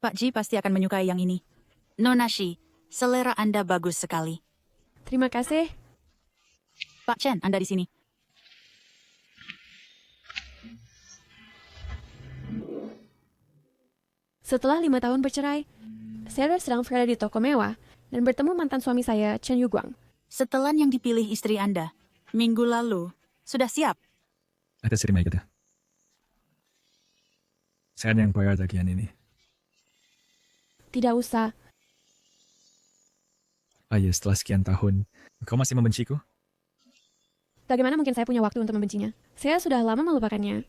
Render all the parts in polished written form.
Pak Ji pasti akan menyukai yang ini. Nona Shi, selera Anda bagus sekali. Terima kasih. Pak Chen, Anda di sini. Setelah 5 tahun bercerai, saya sedang berada di toko mewah dan bertemu mantan suami saya, Chen Yuguang. Setelan yang dipilih istri Anda minggu lalu sudah siap. Ada terima kita. Saya yang bayar tagihan ini. Tidak usah. Ayah, setelah sekian tahun, kau masih membenciku? Bagaimana mungkin saya punya waktu untuk membencinya? Saya sudah lama melupakannya.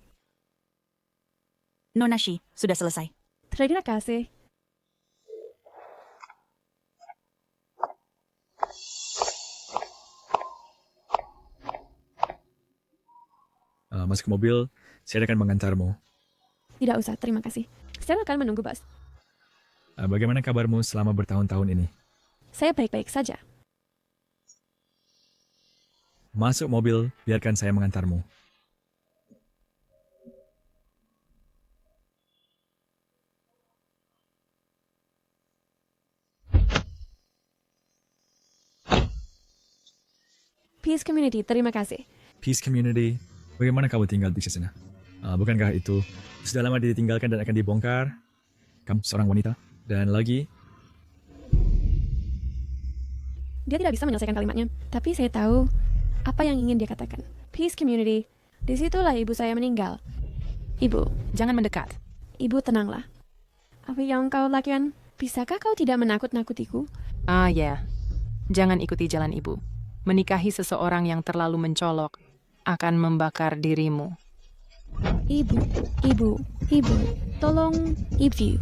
Nona Shi, sudah selesai. Terima kasih. Masuk ke mobil, saya akan mengantarmu. Tidak usah, terima kasih. Saya akan menunggu bus. Bagaimana kabarmu selama bertahun-tahun ini? Saya baik-baik saja. Masuk mobil, biarkan saya mengantarmu. Peace Community, terima kasih. Peace Community, bagaimana kamu tinggal di sana? Bukankah itu sudah lama ditinggalkan dan akan dibongkar? Kamu seorang wanita. Dan lagi, Dia tidak bisa menyelesaikan kalimatnya, tapi saya tahu apa yang ingin dia katakan. Peace Community, disitulah ibu saya meninggal. Ibu, Jangan mendekat. ibu tenanglah. Apa yang kau lakukan? Bisakah kau tidak menakut-nakutiku? Ya. Jangan ikuti jalan ibu. Menikahi seseorang yang terlalu mencolok akan membakar dirimu. Ibu, tolong, ibu.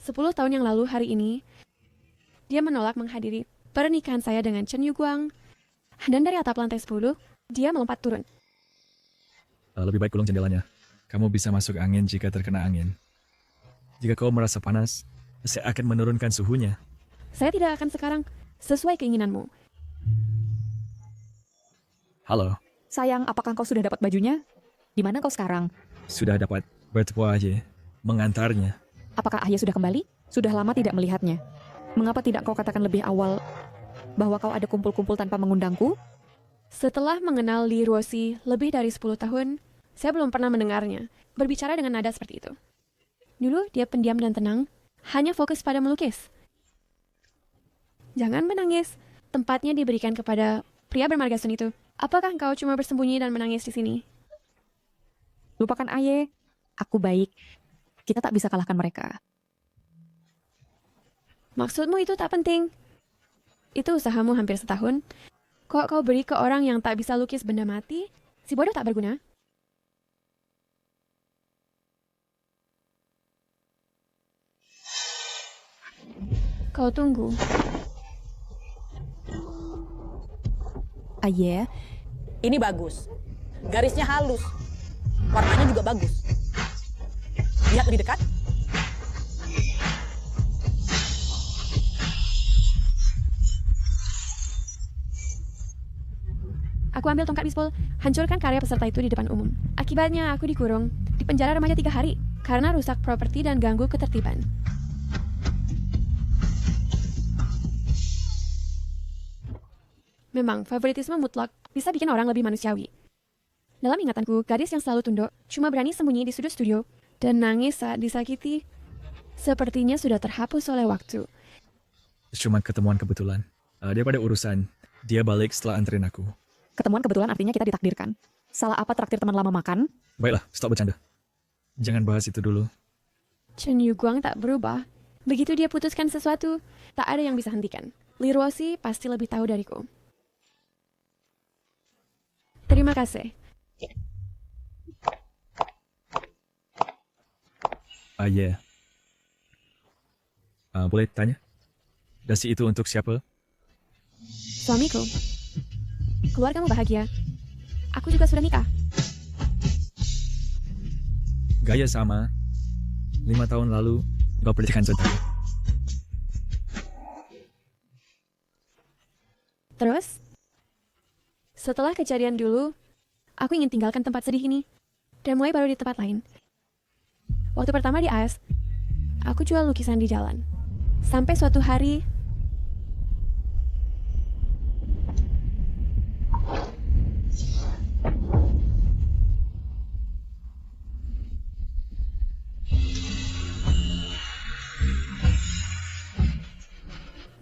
10 tahun yang lalu hari ini, dia menolak menghadiri pernikahan saya dengan Chen Yuguang. Dan dari atap lantai 10, dia melompat turun. lebih baik gulung jendelanya. Kamu bisa masuk angin jika terkena angin. Jika kau merasa panas, saya akan menurunkan suhunya. Saya tidak akan sekarang sesuai keinginanmu. Halo, Sayang, apakah kau sudah dapat bajunya? Di mana kau sekarang? sudah dapat bertemu aja mengantarnya. Apakah ayah sudah kembali? Sudah lama tidak melihatnya. Mengapa tidak kau katakan lebih awal bahwa kau ada kumpul-kumpul tanpa mengundangku? Setelah mengenal Li Ruoxi lebih dari 10 tahun, saya belum pernah mendengarnya berbicara dengan nada seperti itu. Dulu dia pendiam dan tenang, hanya fokus pada melukis. Jangan menangis, tempatnya diberikan kepada pria bermarga sun itu. Apakah kau cuma bersembunyi dan menangis di sini? Lupakan ayah. Aku baik. Kita tak bisa kalahkan mereka. Maksudmu itu tak penting. Itu usahamu hampir setahun. Kok kau beri ke orang yang tak bisa lukis benda mati? Si bodoh tak berguna. Kau tunggu. Ayah, Ini bagus. Garisnya halus. Warnanya juga bagus. Lihat lebih dekat. Aku ambil tongkat bisbol, hancurkan karya peserta itu di depan umum. Akibatnya aku dikurung, di penjara remaja 3 hari, karena rusak properti dan ganggu ketertiban. Memang, favoritisme mutlak bisa bikin orang lebih manusiawi. Dalam ingatanku, gadis yang selalu tunduk cuma berani sembunyi di sudut studio dan nangis saat disakiti. Sepertinya sudah terhapus oleh waktu. Cuma ketemuan kebetulan. Daripada urusan, dia balik setelah anterin aku. ketemuan kebetulan artinya kita ditakdirkan. Salah apa traktir teman lama makan? Baiklah, stop bercanda. Jangan bahas itu dulu. Chen Yuguang tak berubah. Begitu dia putuskan sesuatu, tak ada yang bisa hentikan. Li Ruoxi pasti lebih tahu dariku. Terima kasih. Yeah. Boleh tanya? Dasi itu untuk siapa? Suamiku. Keluargamu bahagia. Aku juga sudah nikah. Gaya sama. 5 tahun lalu, kau pelitikan saudara. Terus, setelah kejadian dulu, aku ingin tinggalkan tempat sedih ini dan mulai baru di tempat lain. Waktu pertama di AS, aku jual lukisan di jalan. Sampai suatu hari,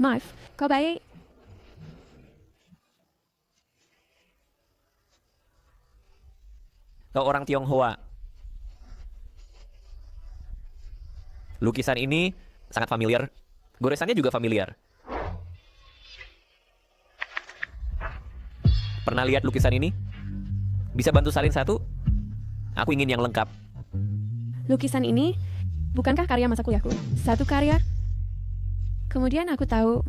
maaf, kau baik? Kau orang Tionghoa. Lukisan ini sangat familiar. Goresannya juga familiar. Pernah lihat lukisan ini? Bisa bantu salin satu? Aku ingin yang lengkap. Lukisan ini bukankah karya masa kuliahku? Satu karya. Kemudian aku tahu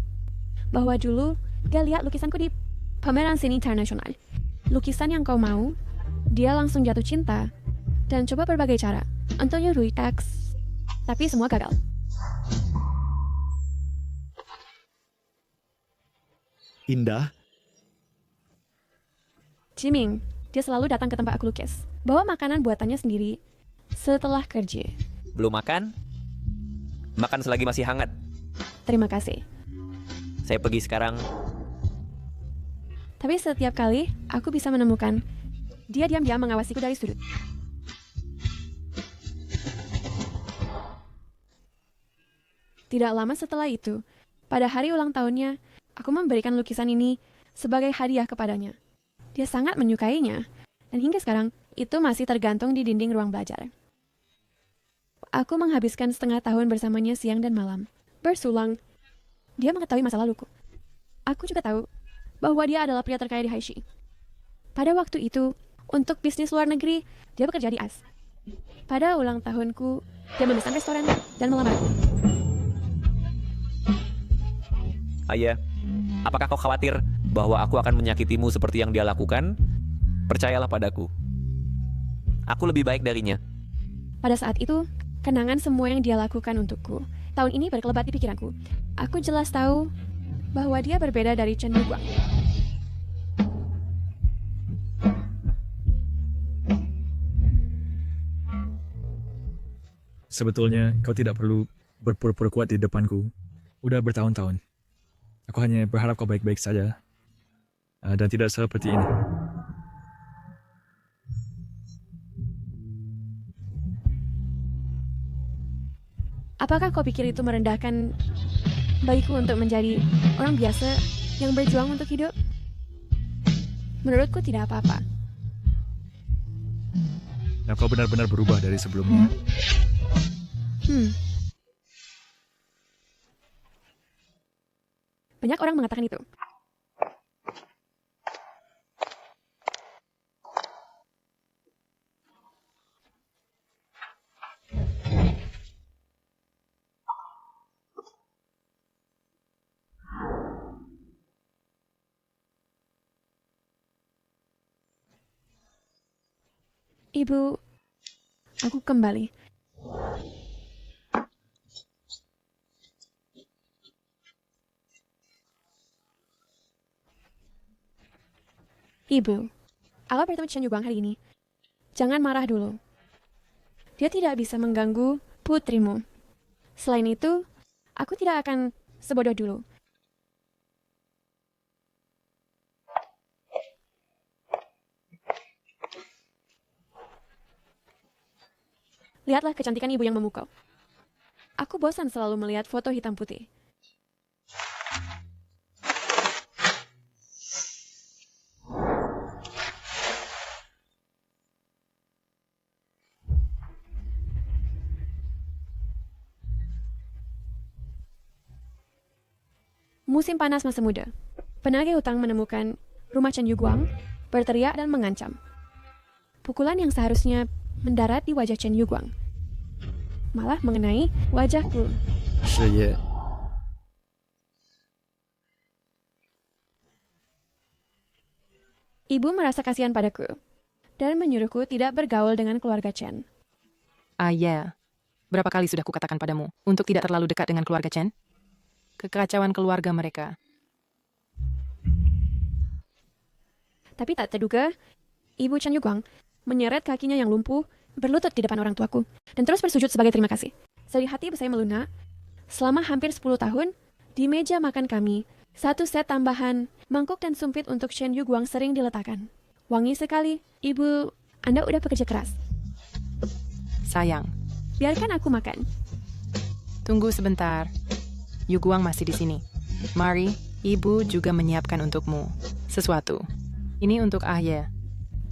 bahwa dulu dia lihat lukisanku di pameran seni internasional. Lukisan yang kau mau, dia langsung jatuh cinta dan coba berbagai cara untuk nyuruh teks, tapi semua gagal. Indah, Jiming, dia selalu datang ke tempat aku lukis, bawa makanan buatannya sendiri setelah kerja. Belum makan? Makan selagi masih hangat. Terima kasih. Saya pergi sekarang. Tapi setiap kali aku bisa menemukan dia diam-diam mengawasiku dari sudut. Tidak lama setelah itu, pada hari ulang tahunnya, aku memberikan lukisan ini sebagai hadiah kepadanya. Dia sangat menyukainya, dan hingga sekarang itu masih tergantung di dinding ruang belajar. Aku menghabiskan setengah tahun bersamanya siang dan malam. Bersulang, dia mengetahui masa laluku. Aku juga tahu bahwa dia adalah pria terkaya di Haishi. Pada waktu itu, untuk bisnis luar negeri, dia bekerja di AS. Pada ulang tahunku, dia memesan restoran dan melamarku. Ayah, apakah kau khawatir bahwa aku akan menyakitimu seperti yang dia lakukan? Percayalah padaku. Aku lebih baik darinya. Pada saat itu, kenangan semua yang dia lakukan untukku tahun ini berkelebat di pikiranku. Aku jelas tahu bahwa dia berbeda dari Chen Yuguang. Sebetulnya kau tidak perlu berpura-pura kuat di depanku. Udah bertahun-tahun. Aku hanya berharap kau baik-baik saja. Dan tidak seperti ini. Apakah kau pikir itu merendahkan bagiku untuk menjadi orang biasa yang berjuang untuk hidup? Menurutku tidak apa-apa. Dan kau benar-benar berubah dari sebelumnya. Banyak orang mengatakan itu. Ibu, aku kembali. Ibu, aku bertemu Chen Yuguang hari ini. Jangan marah dulu. Dia tidak bisa mengganggu putrimu. Selain itu, aku tidak akan sebodoh dulu. Lihatlah kecantikan ibu yang memukau. Aku bosan selalu melihat foto hitam putih. Musim panas masa muda. Penagih hutang menemukan rumah Chen Yuguang, berteriak dan mengancam. Pukulan yang seharusnya mendarat di wajah Chen Yuguang malah mengenai wajahku. 是也 Ibu merasa kasihan padaku dan menyuruhku tidak bergaul dengan keluarga Chen. Ya. Berapa kali sudah kukatakan padamu untuk tidak terlalu dekat dengan keluarga Chen? Kekacauan keluarga mereka. Tapi tak terduga, Ibu Chen Yuguang menyeret kakinya yang lumpuh, berlutut di depan orang tuaku, dan terus bersujud sebagai terima kasih. Sedih hati saya melunak. Selama hampir 10 tahun, di meja makan kami, satu set tambahan mangkuk dan sumpit untuk Shen Yuguang sering diletakkan. Wangi sekali. Ibu, Anda udah bekerja keras. Sayang, Biarkan aku makan. tunggu sebentar. Yuguang masih di sini. Mari, ibu juga menyiapkan untukmu sesuatu. Ini untuk Aye.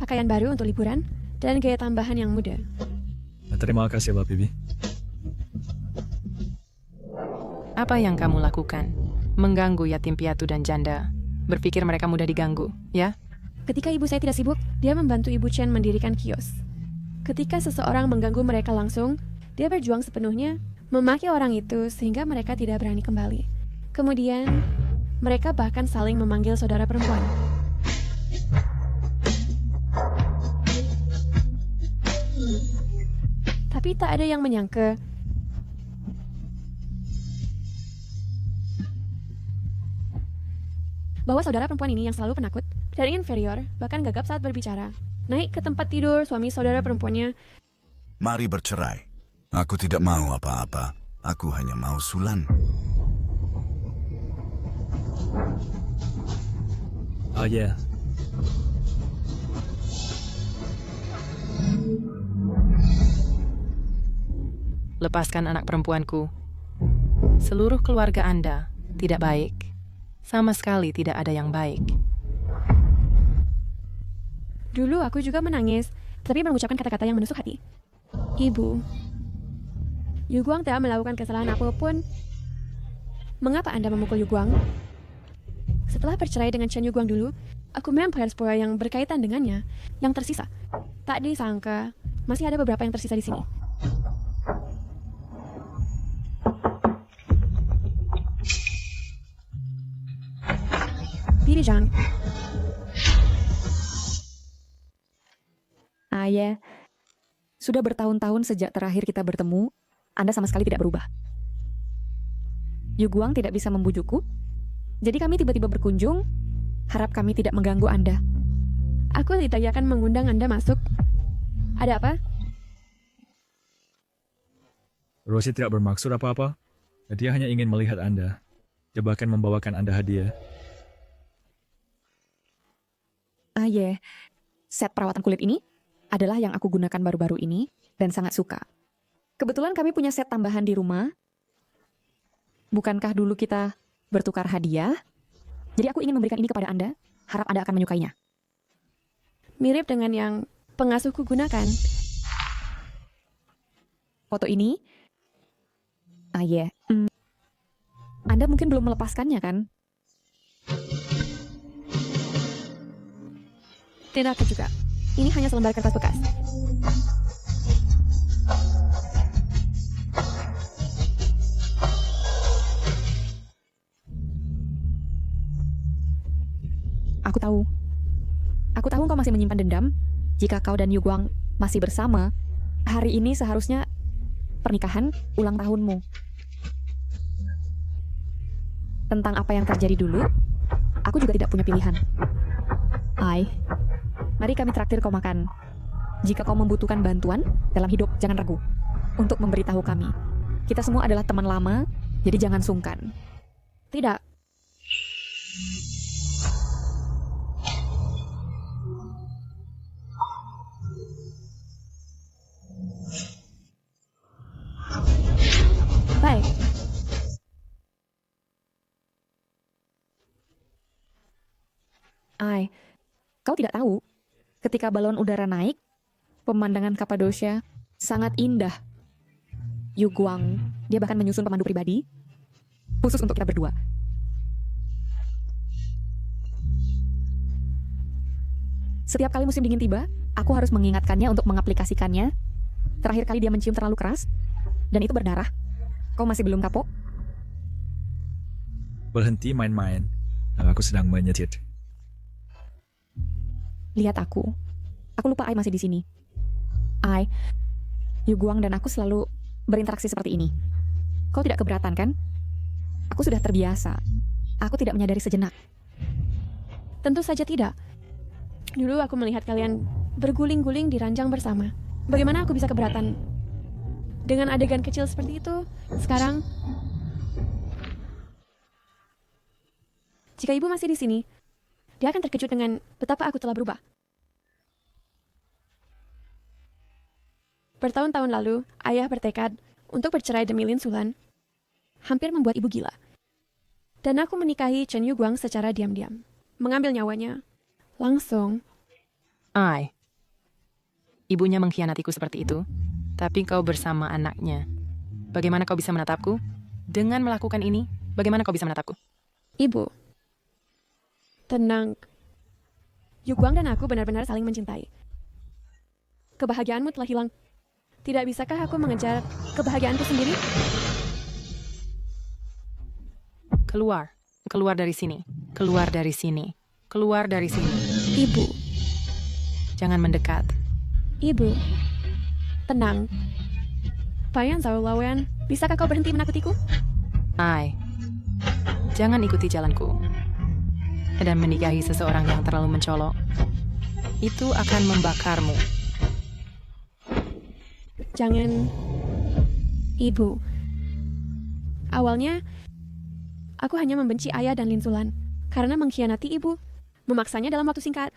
Pakaian baru untuk liburan dan gaya tambahan yang muda. Terima kasih, Mbak Bibi. Apa yang kamu lakukan? Mengganggu yatim piatu dan janda. Berpikir mereka mudah diganggu, ya? Ketika ibu saya tidak sibuk, dia membantu ibu Chen mendirikan kios. Ketika seseorang mengganggu mereka langsung, dia berjuang sepenuhnya, memaki orang itu sehingga mereka tidak berani kembali. Kemudian, mereka bahkan saling memanggil saudara perempuan. Tapi tak ada yang menyangka bahwa saudara perempuan ini yang selalu penakut dan inferior, bahkan gagap saat berbicara, naik ke tempat tidur suami saudara perempuannya. Mari bercerai. Aku tidak mau apa-apa. Aku hanya mau Sulan. Ah, ya. Lepaskan anak perempuanku. Seluruh keluarga Anda tidak baik. Sama sekali tidak ada yang baik. Dulu aku juga menangis, tapi mengucapkan kata-kata yang menusuk hati. Ibu, Yuguang tidak melakukan kesalahan apapun. Mengapa Anda memukul Yuguang? Setelah bercerai dengan Chen Yuguang dulu, aku membayar semua yang berkaitan dengannya, yang tersisa. Tak disangka, masih ada beberapa yang tersisa di sini. Pirijang. Ayah, sudah bertahun-tahun sejak terakhir kita bertemu, Anda sama sekali tidak berubah. Yuguang tidak bisa membujukku, jadi kami tiba-tiba berkunjung, harap kami tidak mengganggu Anda. Aku tidak akan mengundang Anda masuk. Ada apa? Rosie tidak bermaksud apa-apa. Dia hanya ingin melihat Anda. Dia bahkan membawakan Anda hadiah. Ayah, set perawatan kulit ini adalah yang aku gunakan baru-baru ini dan sangat suka. Kebetulan kami punya set tambahan di rumah. Bukankah dulu kita bertukar hadiah? Jadi aku ingin memberikan ini kepada Anda, harap Anda akan menyukainya. Mirip dengan yang pengasuhku gunakan. Foto ini, Ayah, Anda mungkin belum melepaskannya kan? Tidak aku juga. Ini hanya selembar kertas bekas. Aku tahu. Aku tahu kau masih menyimpan dendam. Jika kau dan Yuguang masih bersama, hari ini seharusnya pernikahan ulang tahunmu. Tentang apa yang terjadi dulu, aku juga tidak punya pilihan. Mari kami traktir kau makan. Jika kau membutuhkan bantuan dalam hidup, jangan ragu untuk memberitahu kami. Kita semua adalah teman lama, jadi jangan sungkan. Tidak. Baik. Kau tidak tahu, ketika balon udara naik, pemandangan Kapadosia sangat indah. Yuguang, dia bahkan menyusun pemandu pribadi, khusus untuk kita berdua. Setiap kali musim dingin tiba, aku harus mengingatkannya untuk mengaplikasikannya. Terakhir kali dia mencium terlalu keras, dan itu berdarah. Kau masih belum kapok? Berhenti main-main. Aku sedang menyetir. Lihat aku. Aku lupa Ai masih di sini. Ai, Yuguang dan aku selalu berinteraksi seperti ini. Kau tidak keberatan kan? Aku sudah terbiasa. Aku tidak menyadari sejenak. Tentu saja tidak. Dulu aku melihat kalian berguling-guling di ranjang bersama. Bagaimana aku bisa keberatan? dengan adegan kecil seperti itu. Sekarang, jika ibu masih di sini, dia akan terkejut dengan betapa aku telah berubah. Bertahun-tahun lalu, ayah bertekad untuk bercerai demi Lin Sulan, hampir membuat ibu gila. Dan aku menikahi Chen Yuguang secara diam-diam, mengambil nyawanya, langsung. Ibunya mengkhianatiku seperti itu, tapi kau bersama anaknya. Bagaimana kau bisa menatapku? Dengan melakukan ini, bagaimana kau bisa menatapku? Ibu, tenang. Yuguang dan aku benar-benar saling mencintai. Kebahagiaanmu telah hilang. Tidak bisakah aku mengejar kebahagiaanku sendiri? Keluar. Keluar dari sini. Keluar dari sini. Keluar dari sini. Ibu, Jangan mendekat. ibu, tenang. Payan Zhao Lawen, bisakah kau berhenti menakutiku? Jangan ikuti jalanku. Dan menikahi seseorang yang terlalu mencolok. Itu akan membakarmu. Jangan, ibu. Awalnya, aku hanya membenci ayah dan Lin Sulan karena mengkhianati ibu, memaksanya dalam waktu singkat.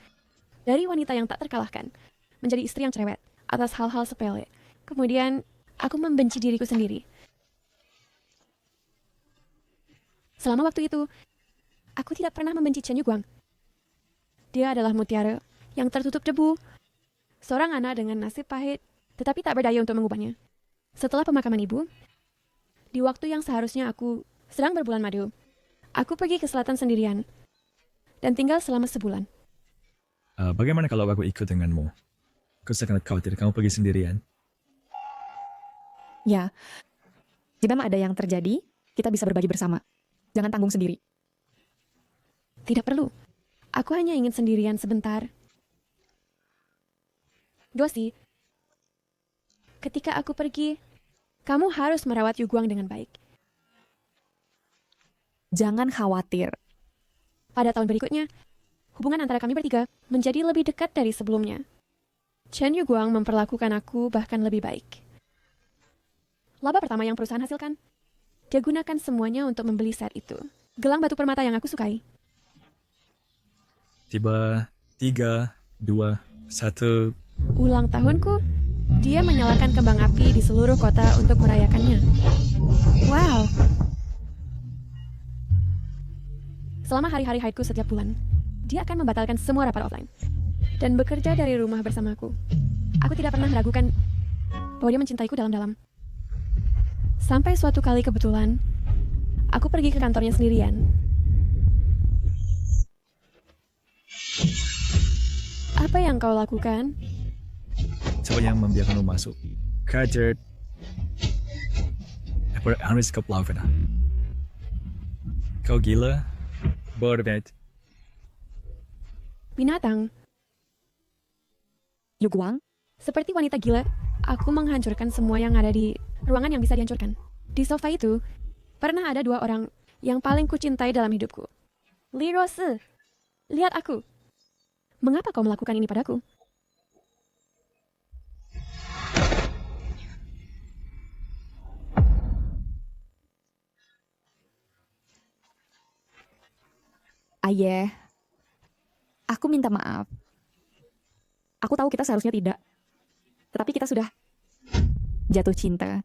Dari wanita yang tak terkalahkan, menjadi istri yang cerewet atas hal-hal sepele. Kemudian, aku membenci diriku sendiri. Selama waktu itu, aku tidak pernah membenci Chen Yuguang. Dia adalah mutiara yang tertutup debu, seorang anak dengan nasib pahit, tetapi tak berdaya untuk mengubahnya. Setelah pemakaman ibu, di waktu yang seharusnya aku sedang berbulan madu, aku pergi ke selatan sendirian dan tinggal selama sebulan. Bagaimana kalau aku ikut denganmu? Aku sangat khawatir kamu pergi sendirian. Ya, jika ada yang terjadi, kita bisa berbagi bersama. Jangan tanggung sendiri. Tidak perlu. Aku hanya ingin sendirian sebentar. Dosi, ketika aku pergi, kamu harus merawat Yuguang dengan baik. Jangan khawatir. Pada tahun berikutnya, hubungan antara kami bertiga menjadi lebih dekat dari sebelumnya. Chen Yuguang memperlakukan aku bahkan lebih baik. Laba pertama yang perusahaan hasilkan, dia gunakan semuanya untuk membeli set itu. Gelang batu permata yang aku sukai. Tiba 3, 2, 1. Ulang tahunku, dia menyalakan kembang api di seluruh kota untuk merayakannya. Wow. Selama hari-hari haidku setiap bulan, dia akan membatalkan semua rapat offline dan bekerja dari rumah bersamaku. Aku tidak pernah meragukan bahwa dia mencintaiku dalam-dalam. Sampai suatu kali kebetulan, aku pergi ke kantornya sendirian. Apa yang kau lakukan? Siapa yang membiarkanmu masuk? Kajet. Apa harus kau lakukan? Kau gila? Borbet. Binatang. Yuguang, Seperti wanita gila, aku menghancurkan semua yang ada di ruangan yang bisa dihancurkan. Di sofa itu, pernah ada dua orang yang paling kucintai dalam hidupku. Li Rose, lihat aku. Mengapa kau melakukan ini padaku? Ayah, aku minta maaf. Aku tahu kita seharusnya tidak. Tetapi kita sudah jatuh cinta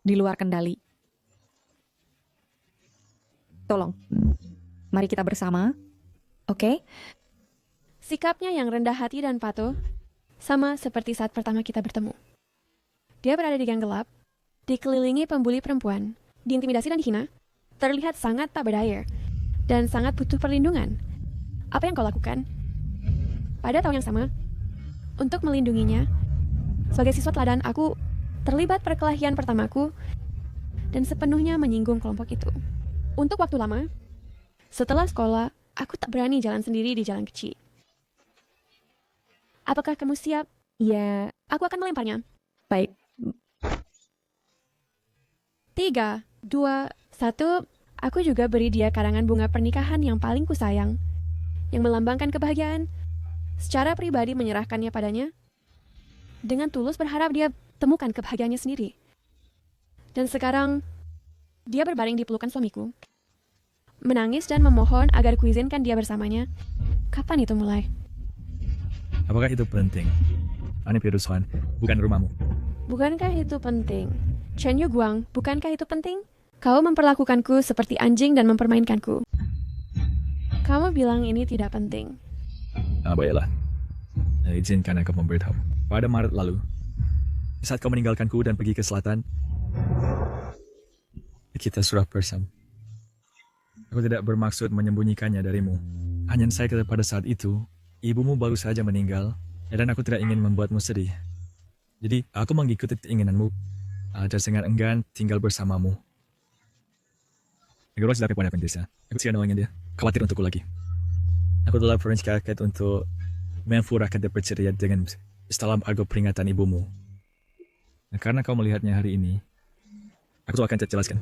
di luar kendali. Tolong, mari kita bersama, oke? Sikapnya yang rendah hati dan patuh, sama seperti saat pertama kita bertemu. Dia berada di gang gelap, dikelilingi pembuli perempuan, diintimidasi dan dihina, terlihat sangat tak berdaya, dan sangat butuh perlindungan. Apa yang kau lakukan? Pada tahun yang sama, untuk melindunginya, sebagai siswa teladan aku terlibat perkelahian pertamaku dan sepenuhnya menyinggung kelompok itu. Untuk waktu lama, setelah sekolah, aku tak berani jalan sendiri di jalan kecil. Apakah kamu siap? Ya, Aku akan melemparnya. baik. 3, 2, 1. Aku juga beri dia karangan bunga pernikahan yang paling kusayang, yang melambangkan kebahagiaan. Secara pribadi menyerahkannya padanya, dengan tulus berharap dia temukan kebahagiaannya sendiri. Dan sekarang, dia berbaring di pelukan suamiku. Menangis dan memohon agar kuizinkan dia bersamanya. Kapan itu mulai? Apakah itu penting? Ini perusahaan, bukan rumahmu. Bukankah itu penting? Chen Yuguang, bukankah itu penting? Kau memperlakukanku seperti anjing dan mempermainkanku. Kamu bilang ini tidak penting. Baiklah. Izinkan aku memberitahu. Pada Maret lalu, saat kau meninggalkanku dan pergi ke selatan, kita sudah bersama. Aku tidak bermaksud menyembunyikannya darimu. Hanya saya kata pada saat itu, ibumu baru saja meninggal, dan aku tidak ingin membuatmu sedih. Jadi, aku mengikuti keinginanmu, dan sangat enggan tinggal bersamamu. Aku sudah kepada pendesa. Aku tidak ingin dia khawatir untukku lagi. Aku telah berencanakan untuk memfurahkan dan berceria dengan setelah argo peringatan ibumu. Dan karena kau melihatnya hari ini, aku akan jelaskan.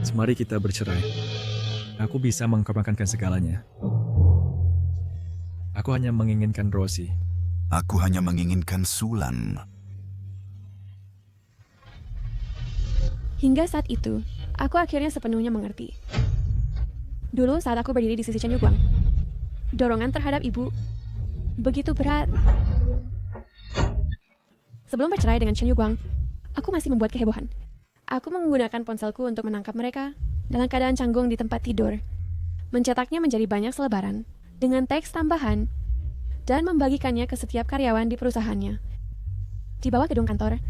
Semari kita bercerai. Aku bisa mengkorbankan segalanya. Aku hanya menginginkan Rosie. Aku hanya menginginkan Sulan. Hingga saat itu, aku akhirnya sepenuhnya mengerti. Dulu saat aku berdiri di sisi Chen Yuguang, dorongan terhadap ibu begitu berat. Sebelum bercerai dengan Chen Yuguang, aku masih membuat kehebohan. Aku menggunakan ponselku untuk menangkap mereka dalam keadaan canggung di tempat tidur, mencetaknya menjadi banyak selebaran dengan teks tambahan, dan membagikannya ke setiap karyawan di perusahaannya. Di bawah gedung kantor,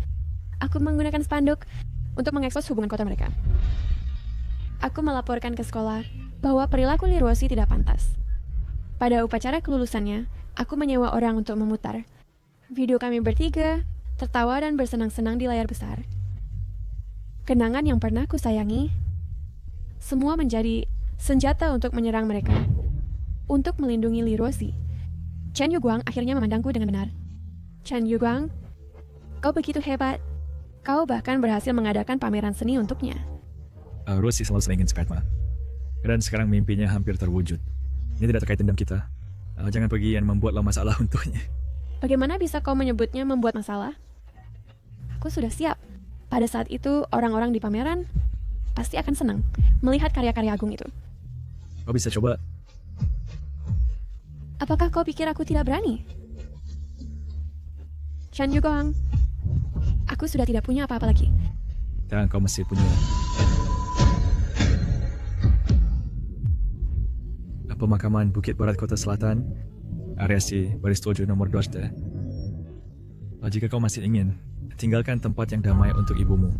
aku menggunakan spanduk untuk mengekspos hubungan kotor mereka. Aku melaporkan ke sekolah bahwa perilaku Li Rosie tidak pantas. Pada upacara kelulusannya, aku menyewa orang untuk memutar video kami bertiga, tertawa dan bersenang-senang di layar besar. Kenangan yang pernah ku sayangi, semua menjadi senjata untuk menyerang mereka, untuk melindungi Li Rosie. Chen Yuguang akhirnya memandangku dengan benar. Chen Yuguang, kau begitu hebat. Kau bahkan berhasil mengadakan pameran seni untuknya. Rosie selalu selingin Skatma. Dan sekarang mimpinya hampir terwujud. Ini tidak terkait dendam kita. Jangan pergi dan membuatlah masalah untuknya. Bagaimana bisa kau menyebutnya membuat masalah? Aku sudah siap. Pada saat itu, orang-orang di pameran pasti akan senang melihat karya-karya agung itu. Kau bisa coba. Apakah kau pikir aku tidak berani? Chen Yuguang, aku sudah tidak punya apa-apa lagi. Dan kau masih punya pemakaman Bukit Barat Kota Selatan, area C, baris 7 nomor 2. Jika kau masih ingin, tinggalkan tempat yang damai untuk ibumu.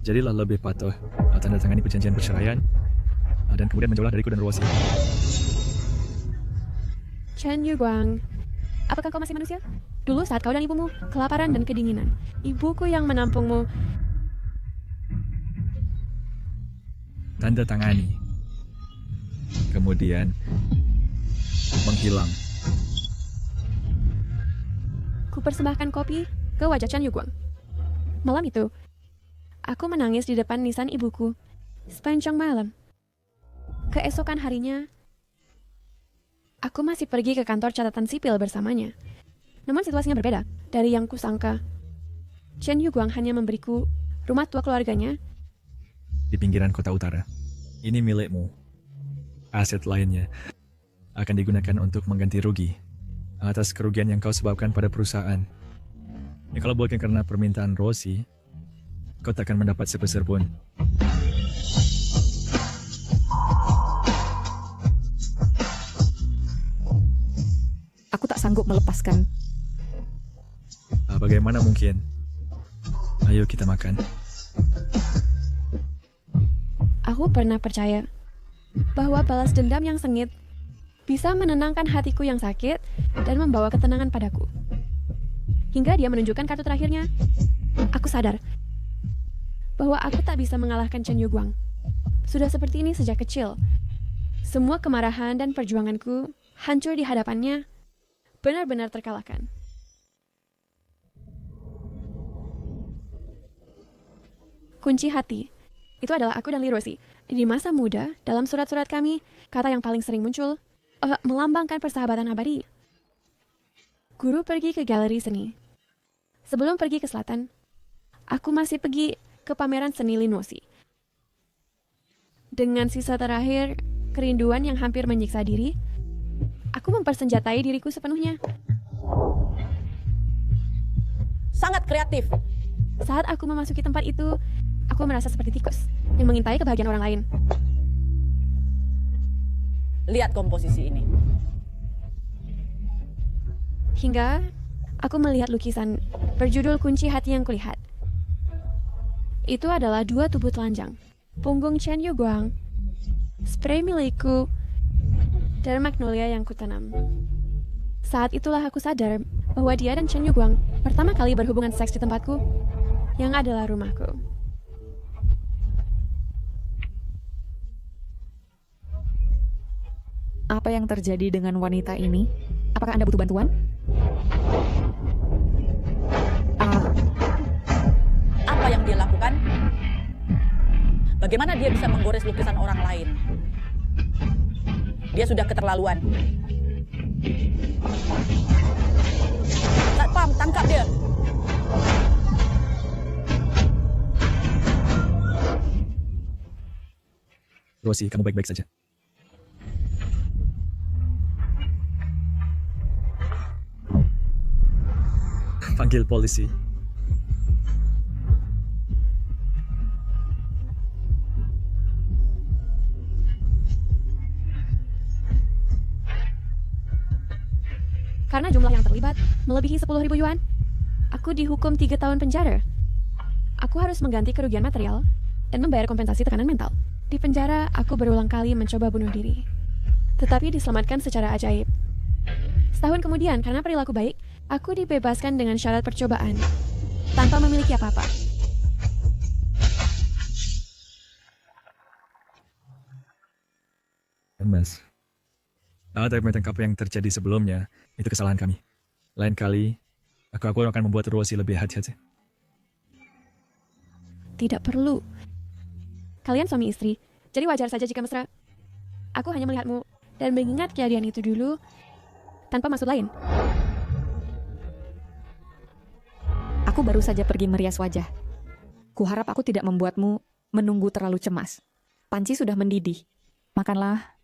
Jadilah lebih patuh, tanda tangani perjanjian perceraian, dan kemudian menjauhlah dariku dan Rosie. Chen Yuguang, apakah kau masih manusia? Dulu saat kau dan ibumu kelaparan dan kedinginan, ibuku yang menampungmu. Tanda tangani. Kemudian menghilang. Ku persembahkan kopi ke wajah Chen Yuguang. Malam itu, aku menangis di depan nisan ibuku sepanjang malam. Keesokan harinya, aku masih pergi ke kantor catatan sipil bersamanya. Namun situasinya berbeda dari yang kusangka. Chen Yuguang hanya memberiku rumah tua keluarganya Di pinggiran kota utara. Ini milikmu. Aset lainnya akan digunakan untuk mengganti rugi atas kerugian yang kau sebabkan pada perusahaan. Ya, kalau bukan karena permintaan Rosie, kau takkan mendapat sepeser pun. Aku tak sanggup melepaskan. Bagaimana mungkin? Ayo kita makan. Aku pernah percaya bahwa balas dendam yang sengit bisa menenangkan hatiku yang sakit dan membawa ketenangan padaku. Hingga dia menunjukkan kartu terakhirnya, aku sadar bahwa aku tak bisa mengalahkan Chen Yuguang. Sudah seperti ini sejak kecil. Semua kemarahan dan perjuanganku hancur di hadapannya, benar-benar terkalahkan. Kunci hati itu adalah aku dan Li Rosie. Di masa muda, dalam surat-surat kami, kata yang paling sering muncul melambangkan persahabatan abadi. Guru pergi ke galeri seni. Sebelum pergi ke selatan, aku masih pergi ke pameran seni Linosi. Dengan sisa terakhir kerinduan yang hampir menyiksa diri, aku mempersenjatai diriku sepenuhnya. Sangat kreatif. Saat aku memasuki tempat itu, aku merasa seperti tikus yang mengintai kebahagiaan orang lain. Lihat komposisi ini. Hingga aku melihat lukisan berjudul Kunci Hati yang Kulihat. Itu adalah 2 tubuh telanjang, punggung Chen Yuguang, spray milikku, dan magnolia yang kutanam. Saat itulah aku sadar bahwa dia dan Chen Yuguang pertama kali berhubungan seks di tempatku, yang adalah rumahku. Apa yang terjadi dengan wanita ini? Apakah Anda butuh bantuan? Apa yang dia lakukan? Bagaimana dia bisa menggores lukisan orang lain? Dia sudah keterlaluan. Satpam, tangkap dia. Rosie, kamu baik-baik saja. Panggil polisi. Karena jumlah yang terlibat melebihi 10.000 yuan, aku dihukum 3 tahun penjara. Aku harus mengganti kerugian material dan membayar kompensasi tekanan mental. Di penjara, aku berulang kali mencoba bunuh diri, tetapi diselamatkan secara ajaib. Setahun kemudian, karena perilaku baik, aku dibebaskan dengan syarat percobaan, tanpa memiliki apa-apa. Mas, tapi tentang apa yang terjadi sebelumnya, itu kesalahan kami. Lain kali, aku akan membuat Rosie lebih hati-hati. Tidak perlu. Kalian suami istri, jadi wajar saja jika mesra. Aku hanya melihatmu dan mengingat kejadian itu dulu, tanpa maksud lain. Aku baru saja pergi merias wajah. Kuharap aku tidak membuatmu menunggu terlalu cemas. Panci sudah mendidih. Makanlah.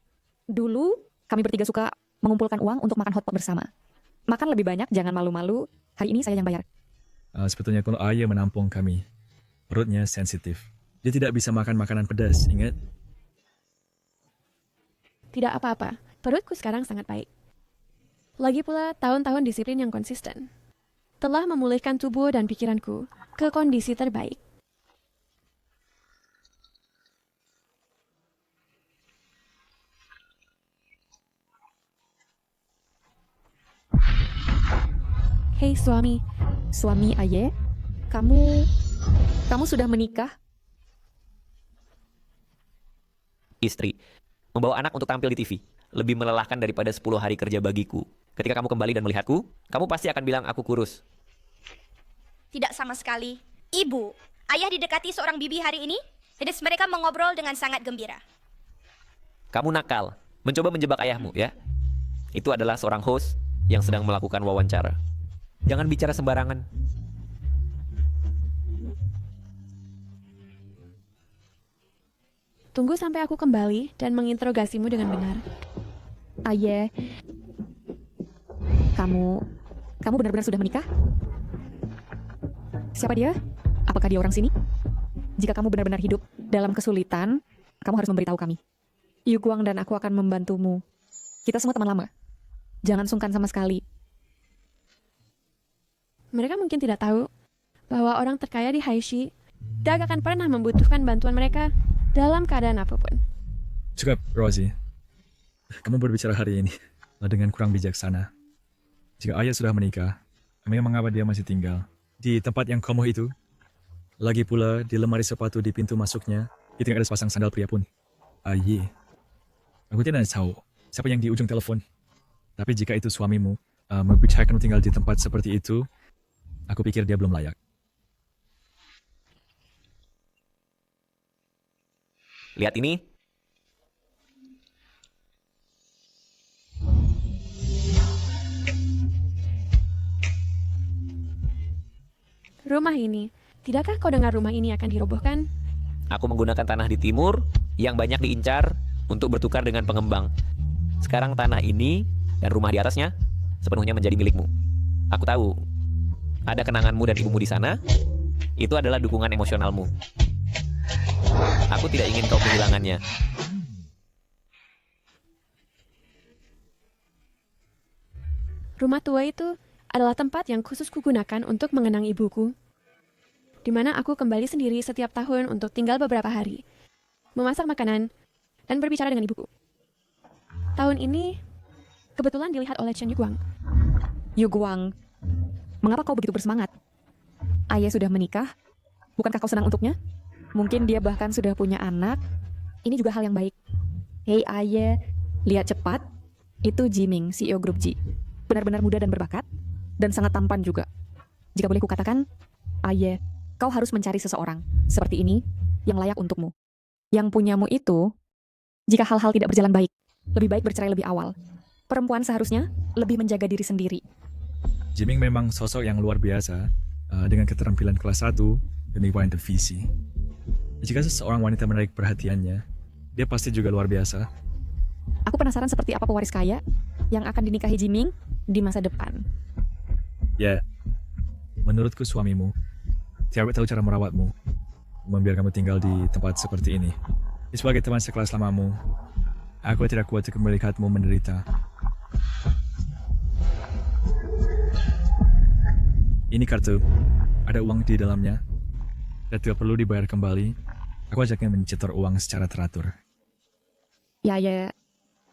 Dulu, kami bertiga suka mengumpulkan uang untuk makan hotpot bersama. Makan lebih banyak, jangan malu-malu. Hari ini saya yang bayar. Sebetulnya kalau ayah menampung kami, perutnya sensitif. Dia tidak bisa makan makanan pedas, ingat? Tidak apa-apa, perutku sekarang sangat baik. Lagi pula, tahun-tahun disiplin yang konsisten telah memulihkan tubuh dan pikiranku ke kondisi terbaik. Hei suami. Suami Aye, kamu sudah menikah? Istri, membawa anak untuk tampil di TV lebih melelahkan daripada 10 hari kerja bagiku. Ketika kamu kembali dan melihatku, kamu pasti akan bilang aku kurus. Tidak sama sekali. Ibu, ayah didekati seorang bibi hari ini, dan mereka mengobrol dengan sangat gembira. Kamu nakal, mencoba menjebak ayahmu ya. Itu adalah seorang host yang sedang melakukan wawancara. Jangan bicara sembarangan. Tunggu sampai aku kembali dan menginterogasimu dengan benar. Aye, kamu benar-benar sudah menikah? Siapa dia? Apakah dia orang sini? Jika kamu benar-benar hidup dalam kesulitan, kamu harus memberitahu kami. Yu Guang dan aku akan membantumu. Kita semua teman lama. Jangan sungkan sama sekali. Mereka mungkin tidak tahu bahwa orang terkaya di Haishi tidak akan pernah membutuhkan bantuan mereka dalam keadaan apapun. Cukup, Rosie. Kamu berbicara hari ini dengan kurang bijaksana. Jika ayah sudah menikah, memang mengapa dia masih tinggal di tempat yang kumuh itu? Lagi pula di lemari sepatu di pintu masuknya, itu ada sepasang sandal pria pun. Ayah, aku tidak tahu siapa yang di ujung telepon. Tapi jika itu suamimu, membicarakan tinggal di tempat seperti itu, aku pikir dia belum layak. Lihat ini. Rumah ini Tidakkah kau dengar rumah ini akan dirobohkan? Aku menggunakan tanah di timur yang banyak diincar untuk bertukar dengan pengembang. Sekarang tanah ini dan rumah di atasnya sepenuhnya menjadi milikmu. Aku tahu ada kenanganmu dan ibumu di sana. Itu adalah dukungan emosionalmu. Aku tidak ingin kau kehilangannya. Rumah tua itu adalah tempat yang khusus kugunakan untuk mengenang ibuku, di mana aku kembali sendiri setiap tahun untuk tinggal beberapa hari, memasak makanan, dan berbicara dengan ibuku. Tahun ini kebetulan dilihat oleh Chen Yuguang. Yuguang, mengapa kau begitu bersemangat? Ayah sudah menikah? Bukankah kau senang untuknya? Mungkin dia bahkan sudah punya anak. Ini juga hal yang baik. Hei Ayah, lihat cepat. Itu Jiming, CEO grup G. Benar-benar muda dan berbakat, dan sangat tampan juga. Jika boleh kukatakan, Ayah, kau harus mencari seseorang seperti ini yang layak untukmu. Yang punyamu itu, jika hal-hal tidak berjalan baik, lebih baik bercerai lebih awal. Perempuan seharusnya lebih menjaga diri sendiri. Jiming memang sosok yang luar biasa, dengan keterampilan kelas 1 dan riwayat visi. Jika seseorang wanita menarik perhatiannya, dia pasti juga luar biasa. Aku penasaran seperti apa pewaris kaya yang akan dinikahi Jiming di masa depan. Ya, menurutku suamimu tidak tahu cara merawatmu, membiarkanmu tinggal di tempat seperti ini. Sebagai teman sekelas lamamu, aku tidak kuat melihatmu menderita. Ini kartu, ada uang di dalamnya, dan tidak perlu dibayar kembali. Aku ajaknya mencetor uang secara teratur. Ya,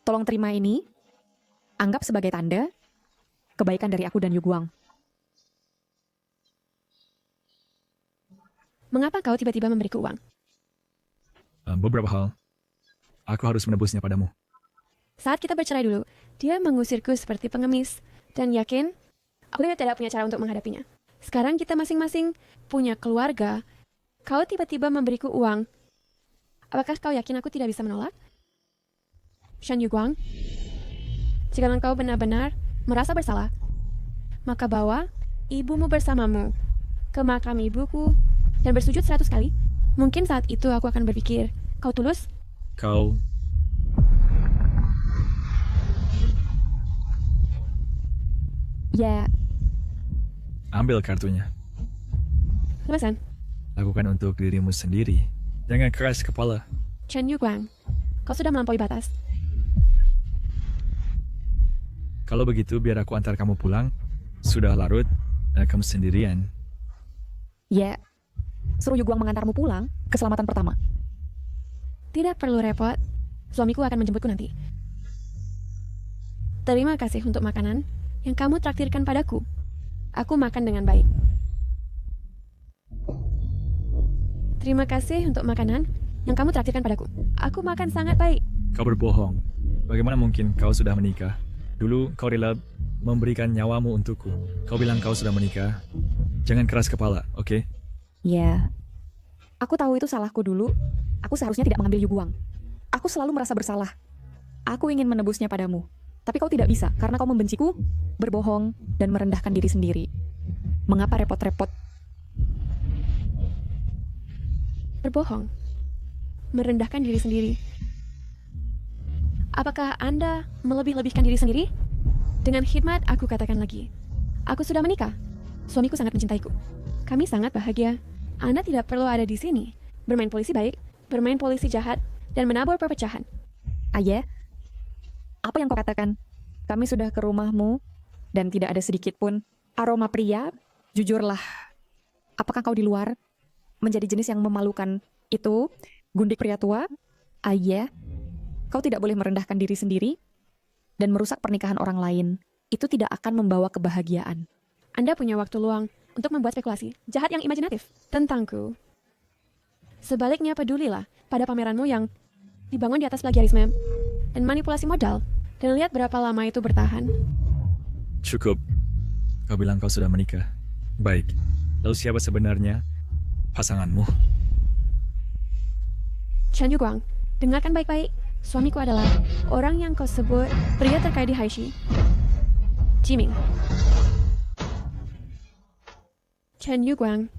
tolong terima ini. Anggap sebagai tanda kebaikan dari aku dan Yuguang. Mengapa kau tiba-tiba memberiku uang? Beberapa hal. Aku harus menebusnya padamu. Saat kita bercerai dulu, dia mengusirku seperti pengemis, dan yakin aku tidak punya cara untuk menghadapinya. Sekarang kita masing-masing punya keluarga. Kau tiba-tiba memberiku uang. Apakah kau yakin aku tidak bisa menolak? Shen Yuguang, jika engkau benar-benar merasa bersalah, maka bawa ibumu bersamamu ke makam ibuku dan bersujud 100 kali. Mungkin saat itu aku akan berpikir, kau tulus? Kau... Ya. Ambil kartunya. Lepasan. Lakukan untuk dirimu sendiri. Jangan keras kepala. Chen Yuguang, kau sudah melampaui batas. Kalau begitu, biar aku antar kamu pulang. Sudah larut, kamu sendirian. Ya, suruh Yuguang mengantarmu pulang. Keselamatan pertama. Tidak perlu repot. Suamiku akan menjemputku nanti. Terima kasih untuk makanan yang kamu traktirkan padaku. Aku makan dengan baik. Terima kasih untuk makanan yang kamu traktirkan padaku. Aku makan sangat baik. Kau berbohong. Bagaimana mungkin kau sudah menikah? Dulu kau rela memberikan nyawamu untukku. Kau bilang kau sudah menikah. Jangan keras kepala, oke? Ya. Aku tahu itu salahku dulu. Aku seharusnya tidak mengambil Yuguang. Aku selalu merasa bersalah. Aku ingin menebusnya padamu. Tapi kau tidak bisa karena kau membenciku, berbohong, dan merendahkan diri sendiri. Mengapa repot-repot? Berbohong. Merendahkan diri sendiri. Apakah Anda melebih-lebihkan diri sendiri? Dengan khidmat, aku katakan lagi. Aku sudah menikah. Suamiku sangat mencintaiku. Kami sangat bahagia. Anda tidak perlu ada di sini. Bermain polisi baik, bermain polisi jahat, dan menabur perpecahan. Ayah, apa yang kau katakan? Kami sudah ke rumahmu, dan tidak ada sedikit pun aroma pria. Jujurlah, apakah kau di luar menjadi jenis yang memalukan itu? Gundik pria tua? Ayah, kau tidak boleh merendahkan diri sendiri dan merusak pernikahan orang lain. Itu tidak akan membawa kebahagiaan. Anda punya waktu luang untuk membuat spekulasi jahat yang imajinatif tentangku. Sebaliknya pedulilah pada pameranmu yang dibangun di atas plagiarisme dan manipulasi modal, dan lihat berapa lama itu bertahan. Cukup. Kau bilang kau sudah menikah. Baik. Lalu siapa sebenarnya pasanganmu? Chen Yuguang, dengarkan baik-baik. Suamiku adalah orang yang kau sebut pria terkaya di Haishi, Jiming. Chen Yuguang,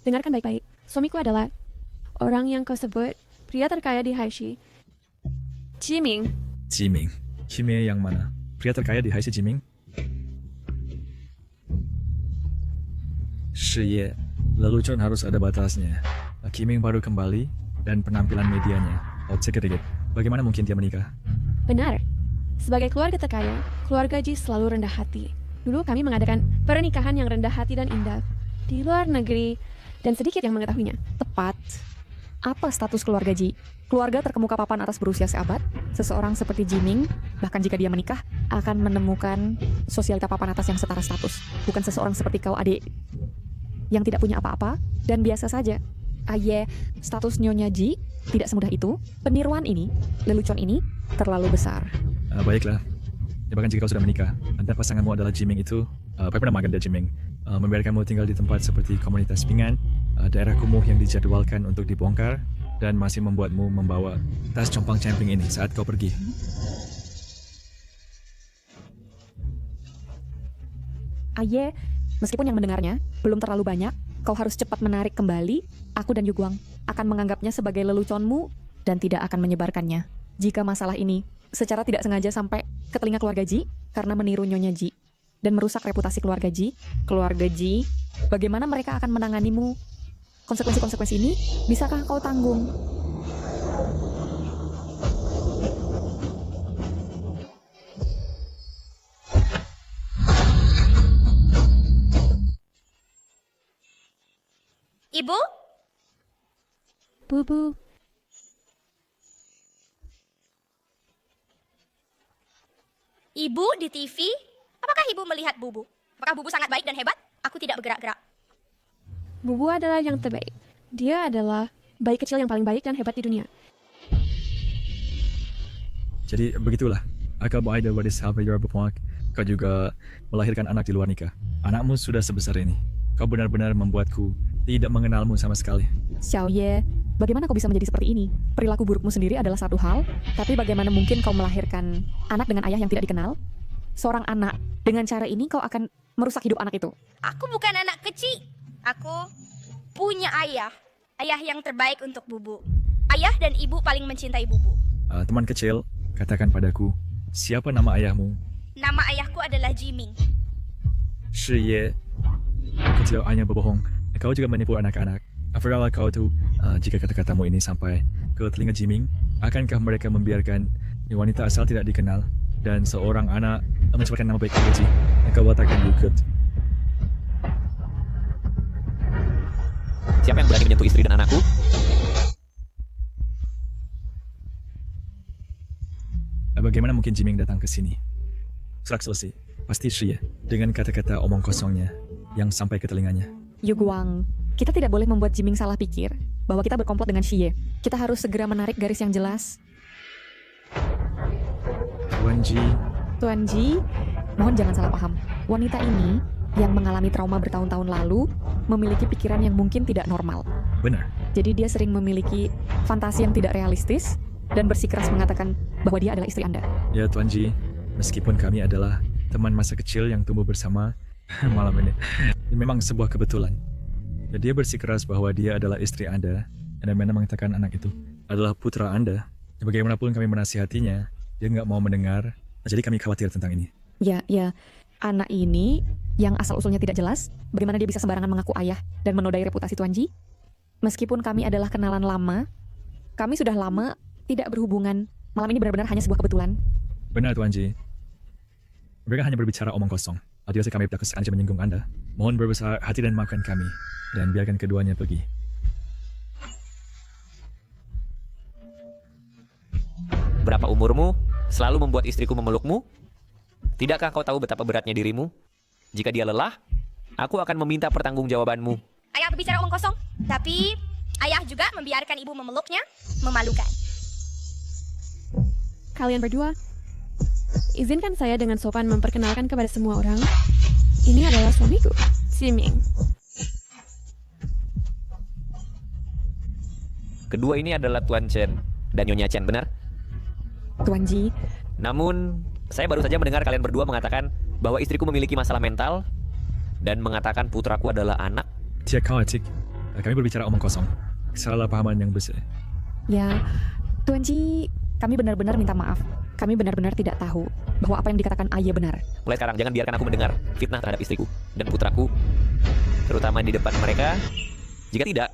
dengarkan baik-baik. Suamiku adalah orang yang kau sebut pria terkaya di Haishi. Jiming. Jiming. Jiming yang mana? Pria terkaya di Haishi Jiming? Shiye, lelucon harus ada batasnya. Jiming baru kembali dan penampilan medianya. Sedikit. Bagaimana mungkin dia menikah? Benar. Sebagai keluarga terkaya, keluarga Ji selalu rendah hati. Dulu kami mengadakan pernikahan yang rendah hati dan indah di luar negeri dan sedikit yang mengetahuinya. Tepat. Apa status keluarga Ji? Keluarga terkemuka papan atas berusia seabad. Seseorang seperti Jiming, bahkan jika dia menikah, akan menemukan sosialita papan atas yang setara status. Bukan seseorang seperti kau, adik, yang tidak punya apa-apa dan biasa saja. Status Nyonya Ji tidak semudah itu. Peniruan ini, lelucon ini, terlalu besar. Baiklah. Ya, bahkan jika kau sudah menikah, dan pasanganmu adalah Jiming itu, bagaimana magan dia Jiming? Membiarkanmu tinggal di tempat seperti komunitas pinggan, daerah kumuh yang dijadwalkan untuk dibongkar, dan masih membuatmu membawa tas compang camping ini saat kau pergi. Meskipun yang mendengarnya belum terlalu banyak, kau harus cepat menarik kembali. Aku dan Yuguang akan menganggapnya sebagai leluconmu dan tidak akan menyebarkannya. Jika masalah ini secara tidak sengaja sampai ke telinga keluarga Ji karena meniru Nyonya Ji dan merusak reputasi keluarga Ji, bagaimana mereka akan menanganimu? Konsekuensi-konsekuensi ini bisakah kau tanggung? Ibu? Bubu. Ibu di TV? Apakah ibu melihat Bubu? Apakah Bubu sangat baik dan hebat? Aku tidak bergerak-gerak. Bubu adalah yang terbaik. Dia adalah bayi kecil yang paling baik dan hebat di dunia. Jadi begitulah. Akal baik dari sahabat Yorbuak, kau juga melahirkan anak di luar nikah. Anakmu sudah sebesar ini. Kau benar-benar membuatku tidak mengenalmu sama sekali. Xiaoye, bagaimana kau bisa menjadi seperti ini? Perilaku burukmu sendiri adalah satu hal, tapi bagaimana mungkin kau melahirkan anak dengan ayah yang tidak dikenal? Seorang anak, dengan cara ini kau akan merusak hidup anak itu. Aku bukan anak kecil. Aku punya ayah. Ayah yang terbaik untuk Bubu. Ayah dan ibu paling mencintai Bubu. Teman kecil, katakan padaku, siapa nama ayahmu? Nama ayahku adalah Jiming. Shiye, kecil hanya berbohong. Kau juga menipu anak-anak. Apakah kau tahu jika kata-katamu ini sampai ke telinga Jiming, akankah mereka membiarkan wanita asal tidak dikenal dan seorang anak mencemarkan nama baik keluarga Ji? Kau katakan ikut. Siapa yang berani menyentuh istri dan anakku? Bagaimana mungkin Jiming datang ke sini? Serak selesai. Pasti Shiye dengan kata-kata omong kosongnya yang sampai ke telinganya. Yuguang, kita tidak boleh membuat Jiming salah pikir bahwa kita berkomplot dengan Shiye. Kita harus segera menarik garis yang jelas. Tuan Ji, mohon jangan salah paham. Wanita ini yang mengalami trauma bertahun-tahun lalu memiliki pikiran yang mungkin tidak normal. Benar. Jadi dia sering memiliki fantasi yang tidak realistis dan bersikeras mengatakan bahwa dia adalah istri Anda. Ya Tuan Ji, meskipun kami adalah teman masa kecil yang tumbuh bersama malam ini memang sebuah kebetulan. Dia bersikeras bahwa dia adalah istri Anda dan mana mengatakan anak itu adalah putra Anda. Bagaimanapun kami menasihatinya, dia nggak mau mendengar. Jadi kami khawatir tentang ini. Ya, anak ini yang asal-usulnya tidak jelas, bagaimana dia bisa sembarangan mengaku ayah dan menodai reputasi Tuan Ji? Meskipun kami adalah kenalan lama, kami sudah lama tidak berhubungan. Malam ini benar-benar hanya sebuah kebetulan. Benar Tuan Ji. Mereka hanya berbicara omong kosong. Jika kami tidak sengaja menyinggung Anda, mohon berbesar hati dan maafkan kami, dan biarkan keduanya pergi. Berapa umurmu? Selalu membuat istriku memelukmu? Tidakkah kau tahu betapa beratnya dirimu? Jika dia lelah, aku akan meminta pertanggungjawabanmu. Ayah berbicara omong kosong, tapi ayah juga membiarkan ibu memeluknya, memalukan. Kalian berdua, izinkan saya dengan sopan memperkenalkan kepada semua orang. Ini adalah suamiku, Jiming. Kedua ini adalah Tuan Chen dan Nyonya Chen, benar? Tuan Ji. Namun, saya baru saja mendengar kalian berdua mengatakan bahwa istriku memiliki masalah mental dan mengatakan putraku adalah anak. Dia khawatir. Kami berbicara omong kosong. Kesalahpahaman yang besar. Ya, Tuan Ji, kami benar-benar minta maaf. Kami benar-benar tidak tahu bahwa apa yang dikatakan Ayah benar. Mulai sekarang jangan biarkan aku mendengar fitnah terhadap istriku dan putraku, terutama di depan mereka. Jika tidak,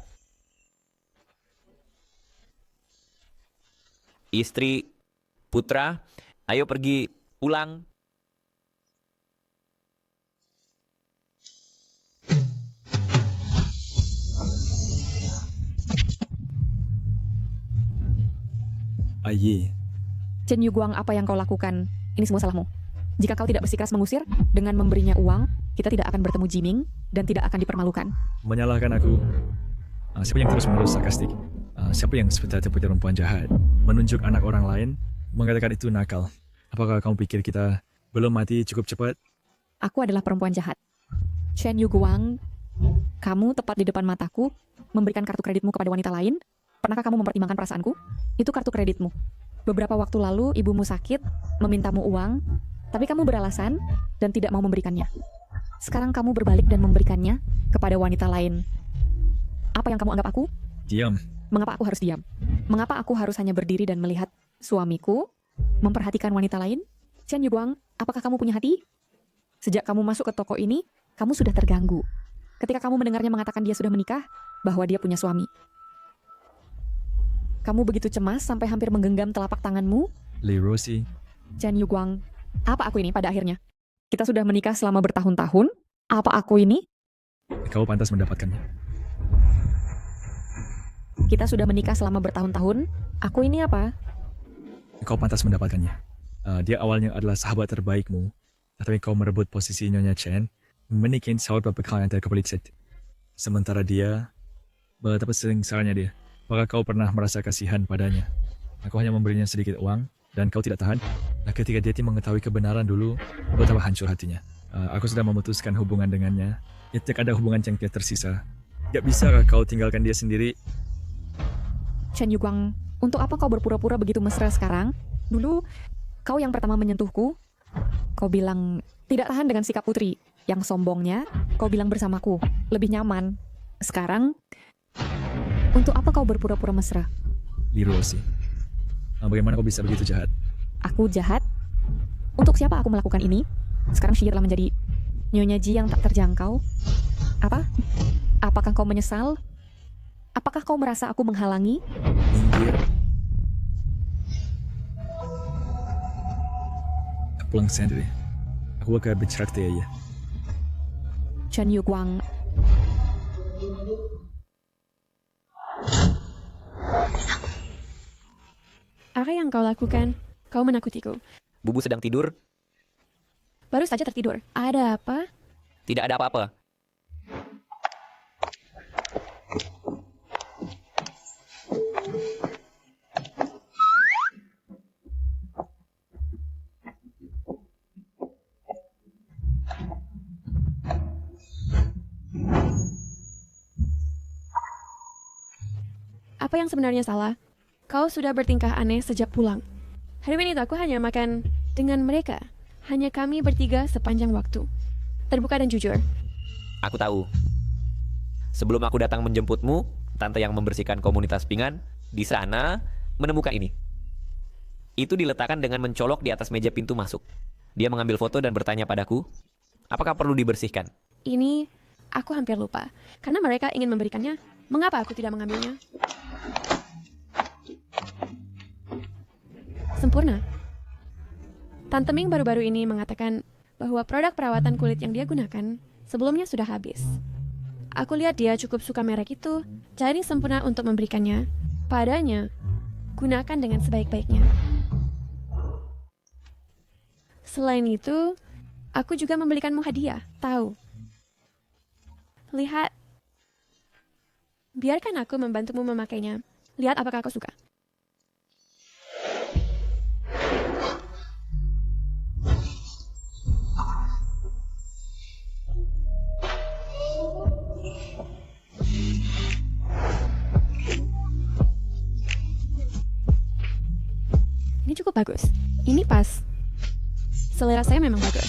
istri, putra, ayo pergi pulang. Ayah, Chen Yuguang, apa yang kau lakukan? Ini semua salahmu. Jika kau tidak bersikeras mengusir dengan memberinya uang, kita tidak akan bertemu Jiming dan tidak akan dipermalukan. menyalahkan aku. Siapa yang terus-menerus sarkastik? Siapa yang seperti perempuan jahat? Menunjuk anak orang lain, mengatakan itu nakal. Apakah kamu pikir kita belum mati cukup cepat? Aku adalah perempuan jahat. Chen Yuguang, kamu tepat di depan mataku memberikan kartu kreditmu kepada wanita lain. Pernahkah kamu mempertimbangkan perasaanku? Itu kartu kreditmu. Beberapa waktu lalu ibumu sakit, memintamu uang, tapi kamu beralasan dan tidak mau memberikannya. Sekarang kamu berbalik dan memberikannya kepada wanita lain. Apa yang kamu anggap aku? Diam. Mengapa aku harus diam? Mengapa aku harus hanya berdiri dan melihat suamiku memperhatikan wanita lain? Chen Yuguang, apakah kamu punya hati? Sejak kamu masuk ke toko ini, kamu sudah terganggu. Ketika kamu mendengarnya mengatakan dia sudah menikah, bahwa dia punya suami. Kamu begitu cemas sampai hampir menggenggam telapak tanganmu? Li Rosie, Chen Yuguang, apa aku ini pada akhirnya? Kita sudah menikah selama bertahun-tahun. Apa aku ini? kau pantas mendapatkannya. Kita sudah menikah selama bertahun-tahun. Aku ini apa? Kau pantas mendapatkannya. Dia awalnya adalah sahabat terbaikmu, tapi kau merebut posisi Nyonya Chen, memiliki sahabat berbekal yang terkepelicit. Sementara dia, betapa sengsaranya dia. Apakah kau pernah merasa kasihan padanya? Aku hanya memberinya sedikit uang, dan kau tidak tahan. Nah, ketika dia mengetahui kebenaran dulu, betapa hancur hatinya. Aku sudah memutuskan hubungan dengannya. Tidak ada hubungan yang tersisa. Tidak bisakah kau tinggalkan dia sendiri? Chen Yuguang, untuk apa kau berpura-pura begitu mesra sekarang? Dulu, kau yang pertama menyentuhku. Kau bilang tidak tahan dengan sikap putri. Yang sombongnya, kau bilang bersamaku. Lebih nyaman. Sekarang, untuk apa kau berpura-pura mesra? Li Rosie, bagaimana kau bisa begitu jahat? Aku jahat? Untuk siapa aku melakukan ini? Sekarang Shi telah menjadi Nyonya Ji yang tak terjangkau. Apa? Apakah kau menyesal? Apakah kau merasa aku menghalangi? Minggir. Pulang sendiri. Aku akan bercerai ya. Chen Yuguang, Apa yang kau lakukan? Kau menakutiku. Bubu sedang tidur, Baru saja tertidur. Ada apa? tidak ada apa-apa. Apa yang sebenarnya salah? Kau sudah bertingkah aneh sejak pulang. Hari ini aku hanya makan dengan mereka. Hanya kami bertiga sepanjang waktu. Terbuka dan jujur. Aku tahu. Sebelum aku datang menjemputmu, tante yang membersihkan komunitas Pingan di sana menemukan ini. Itu diletakkan dengan mencolok di atas meja pintu masuk. Dia mengambil foto dan bertanya padaku, apakah perlu dibersihkan? Ini aku hampir lupa. Karena mereka ingin memberikannya. Mengapa aku tidak mengambilnya? Sempurna. Tante Ming baru-baru ini mengatakan bahwa produk perawatan kulit yang dia gunakan sebelumnya sudah habis. Aku lihat dia cukup suka merek itu, jadi sempurna untuk memberikannya padanya. Gunakan dengan sebaik-baiknya. Selain itu, aku juga membelikanmu hadiah. Tahu. Lihat. Biarkan aku membantumu memakainya. Lihat apakah kau suka. Ini cukup bagus. Ini pas. Selera saya memang bagus.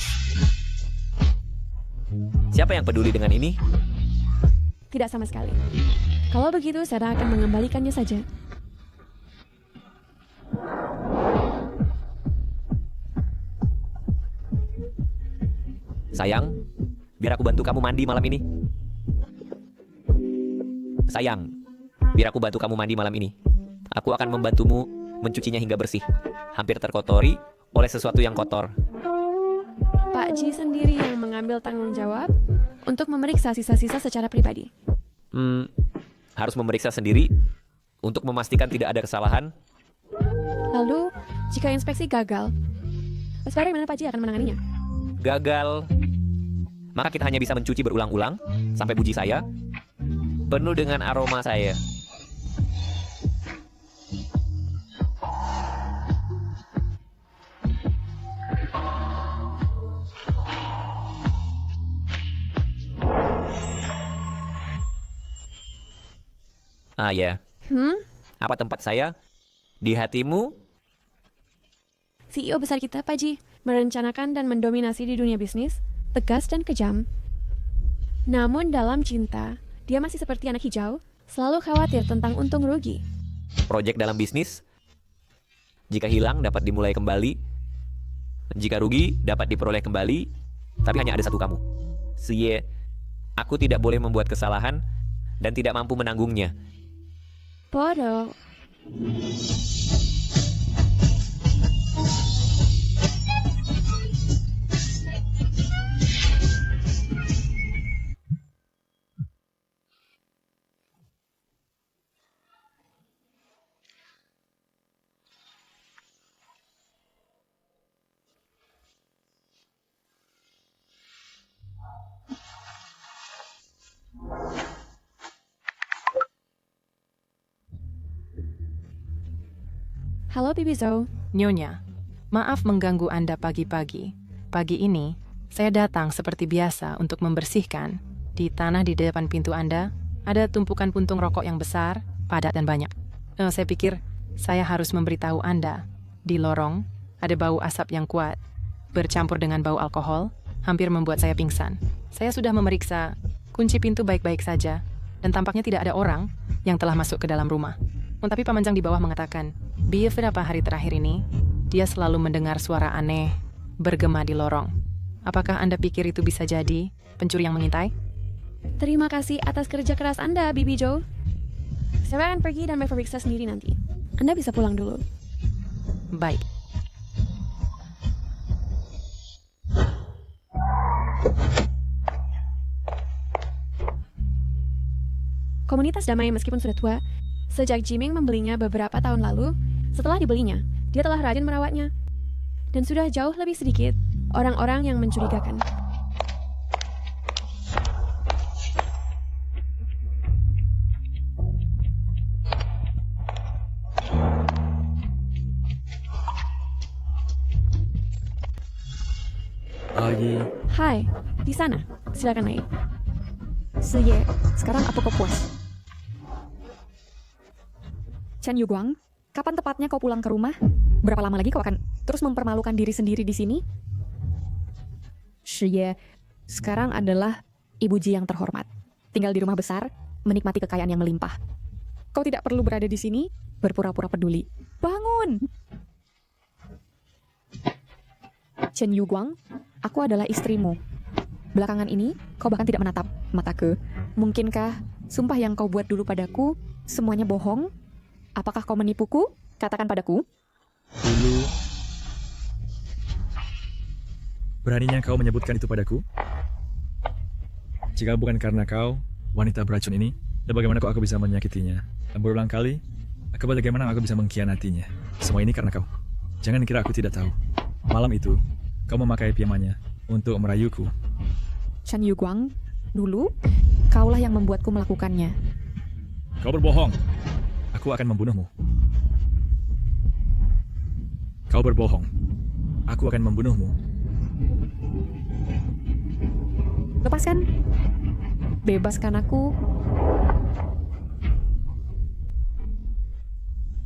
Siapa yang peduli dengan ini? Tidak sama sekali. Kalau begitu, saya akan mengembalikannya saja. Sayang, biar aku bantu kamu mandi malam ini. Sayang, biar aku bantu kamu mandi malam ini. Aku akan membantumu mencucinya hingga bersih. Hampir terkotori oleh sesuatu yang kotor. Pak Ji sendiri yang mengambil tanggung jawab untuk memeriksa sisa-sisa secara pribadi. Harus memeriksa sendiri untuk memastikan tidak ada kesalahan. Lalu, jika inspeksi gagal, bagaimana Pak Ji akan menanganinya? Gagal, maka kita hanya bisa mencuci berulang-ulang sampai buji saya penuh dengan aroma saya. Ah ya, apa tempat saya? Di hatimu? CEO besar kita, Pak Ji, merencanakan dan mendominasi di dunia bisnis, tegas dan kejam. Namun dalam cinta, dia masih seperti anak hijau, selalu khawatir tentang untung rugi. Proyek dalam bisnis, jika hilang dapat dimulai kembali, jika rugi dapat diperoleh kembali, tapi hanya ada satu kamu. Sie, aku tidak boleh membuat kesalahan dan tidak mampu menanggungnya. Bodoh. Halo Bibi Zhou. Nyonya, maaf mengganggu Anda pagi-pagi. Pagi ini, saya datang seperti biasa untuk membersihkan. Di tanah di depan pintu Anda, ada tumpukan puntung rokok yang besar, padat dan banyak. Saya pikir saya harus memberitahu Anda. Di lorong, ada bau asap yang kuat, bercampur dengan bau alkohol, hampir membuat saya pingsan. Saya sudah memeriksa kunci pintu baik-baik saja, dan tampaknya tidak ada orang yang telah masuk ke dalam rumah. Tapi pemanjang di bawah mengatakan, beberapa hari terakhir ini, dia selalu mendengar suara aneh bergema di lorong. Apakah Anda pikir itu bisa jadi pencuri yang mengintai? Terima kasih atas kerja keras Anda, Bibi Zhou. Saya akan pergi dan memeriksa sendiri nanti. Anda bisa pulang dulu. Baik. Komunitas damai meskipun sudah tua, sejak Jiming membelinya beberapa tahun lalu, setelah dibelinya, dia telah rajin merawatnya. Dan sudah jauh lebih sedikit orang-orang yang mencurigakan. Hai, di sana. Silakan naik. Siye, sekarang apa kau puas? Chen Yuguang, kapan tepatnya kau pulang ke rumah? Berapa lama lagi kau akan terus mempermalukan diri sendiri di sini? Shiye, sekarang adalah Ibu Ji yang terhormat. Tinggal di rumah besar, menikmati kekayaan yang melimpah. Kau tidak perlu berada di sini, berpura-pura peduli. Bangun! Chen Yuguang, aku adalah istrimu. Belakangan ini, kau bahkan tidak menatap mataku. Mungkinkah sumpah yang kau buat dulu padaku semuanya bohong? Apakah kau menipuku? Katakan padaku. Dulu, beraninya kau menyebutkan itu padaku? Jika bukan karena kau, wanita beracun ini, dan bagaimana kau aku bisa menyakitinya? Dan berulang kali, bagaimana aku bisa mengkhianatinya? Semua ini karena kau. Jangan kira aku tidak tahu. Malam itu, kau memakai piamannya untuk merayuku. Chen Yuguang, dulu, kaulah yang membuatku melakukannya. Kau berbohong. Aku akan membunuhmu. Kau berbohong. Aku akan membunuhmu. Lepaskan. Bebaskan aku.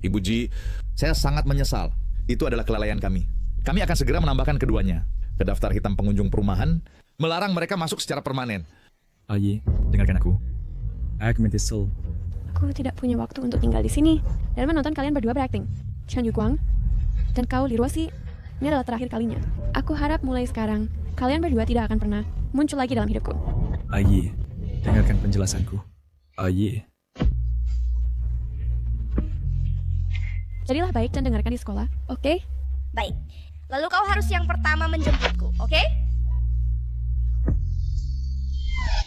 Ibu Ji, saya sangat menyesal. Itu adalah kelalaian kami. Kami akan segera menambahkan keduanya ke daftar hitam pengunjung perumahan, melarang mereka masuk secara permanen. Ayi, dengarkan aku. Aku menyesal. Aku tidak punya waktu untuk tinggal di sini dan menonton kalian berdua berakting. Chen Yuguang dan kau Li Ruoxi, ini adalah terakhir kalinya. Aku harap mulai sekarang, kalian berdua tidak akan pernah muncul lagi dalam hidupku. Aye, dengarkan penjelasanku. Aye. Jadilah baik dan dengarkan di sekolah, oke? Baik. Lalu kau harus yang pertama menjemputku, oke?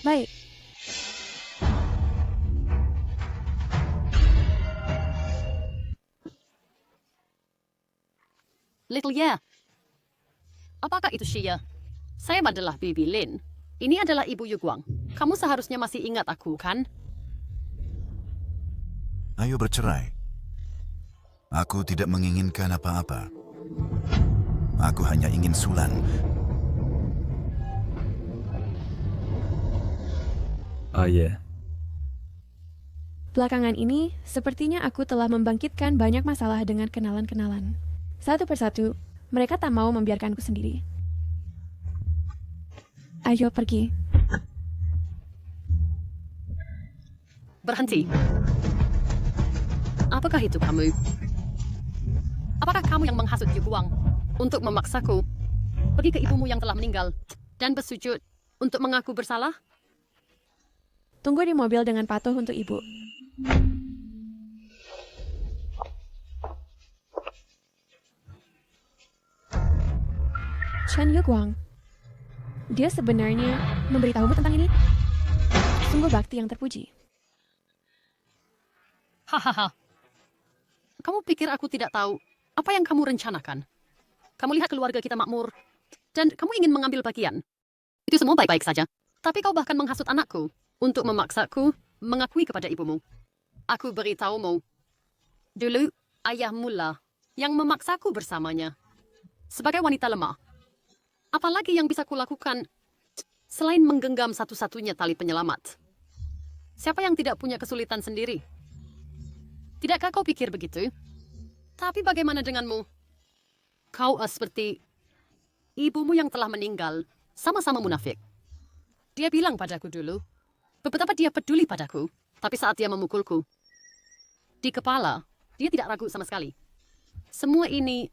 Baik. Little Ye. Apakah itu Shia? Saya adalah Bibi Lin. Ini adalah Ibu Yuguang. Kamu seharusnya masih ingat aku, kan? Ayo bercerai. Aku tidak menginginkan apa-apa. Aku hanya ingin Sulan. Aye. Belakangan ini, sepertinya aku telah membangkitkan banyak masalah dengan kenalan-kenalan. Satu persatu, mereka tak mau membiarkanku sendiri. Ayo pergi. Berhenti. Apakah itu kamu? Apakah kamu yang menghasut Yuguang untuk memaksaku pergi ke ibumu yang telah meninggal dan bersujud untuk mengaku bersalah? Tunggu di mobil dengan patuh untuk ibu. Chen Yuguang. Dia sebenarnya memberitahumu tentang ini? Sungguh bakti yang terpuji. Hahaha. Kamu pikir aku tidak tahu apa yang kamu rencanakan? Kamu lihat keluarga kita makmur, dan kamu ingin mengambil bagian. Itu semua baik-baik saja. Tapi kau bahkan menghasut anakku untuk memaksaku mengakui kepada ibumu. Aku beritahumu, dulu ayahmu lah yang memaksaku bersamanya. Sebagai wanita lemah, apalagi yang bisa kulakukan selain menggenggam satu-satunya tali penyelamat? Siapa yang tidak punya kesulitan sendiri? Tidakkah kau pikir begitu? Tapi bagaimana denganmu? Kau seperti ibumu yang telah meninggal, sama-sama munafik. Dia bilang padaku dulu, betapa dia peduli padaku, tapi saat dia memukulku, di kepala, dia tidak ragu sama sekali. Semua ini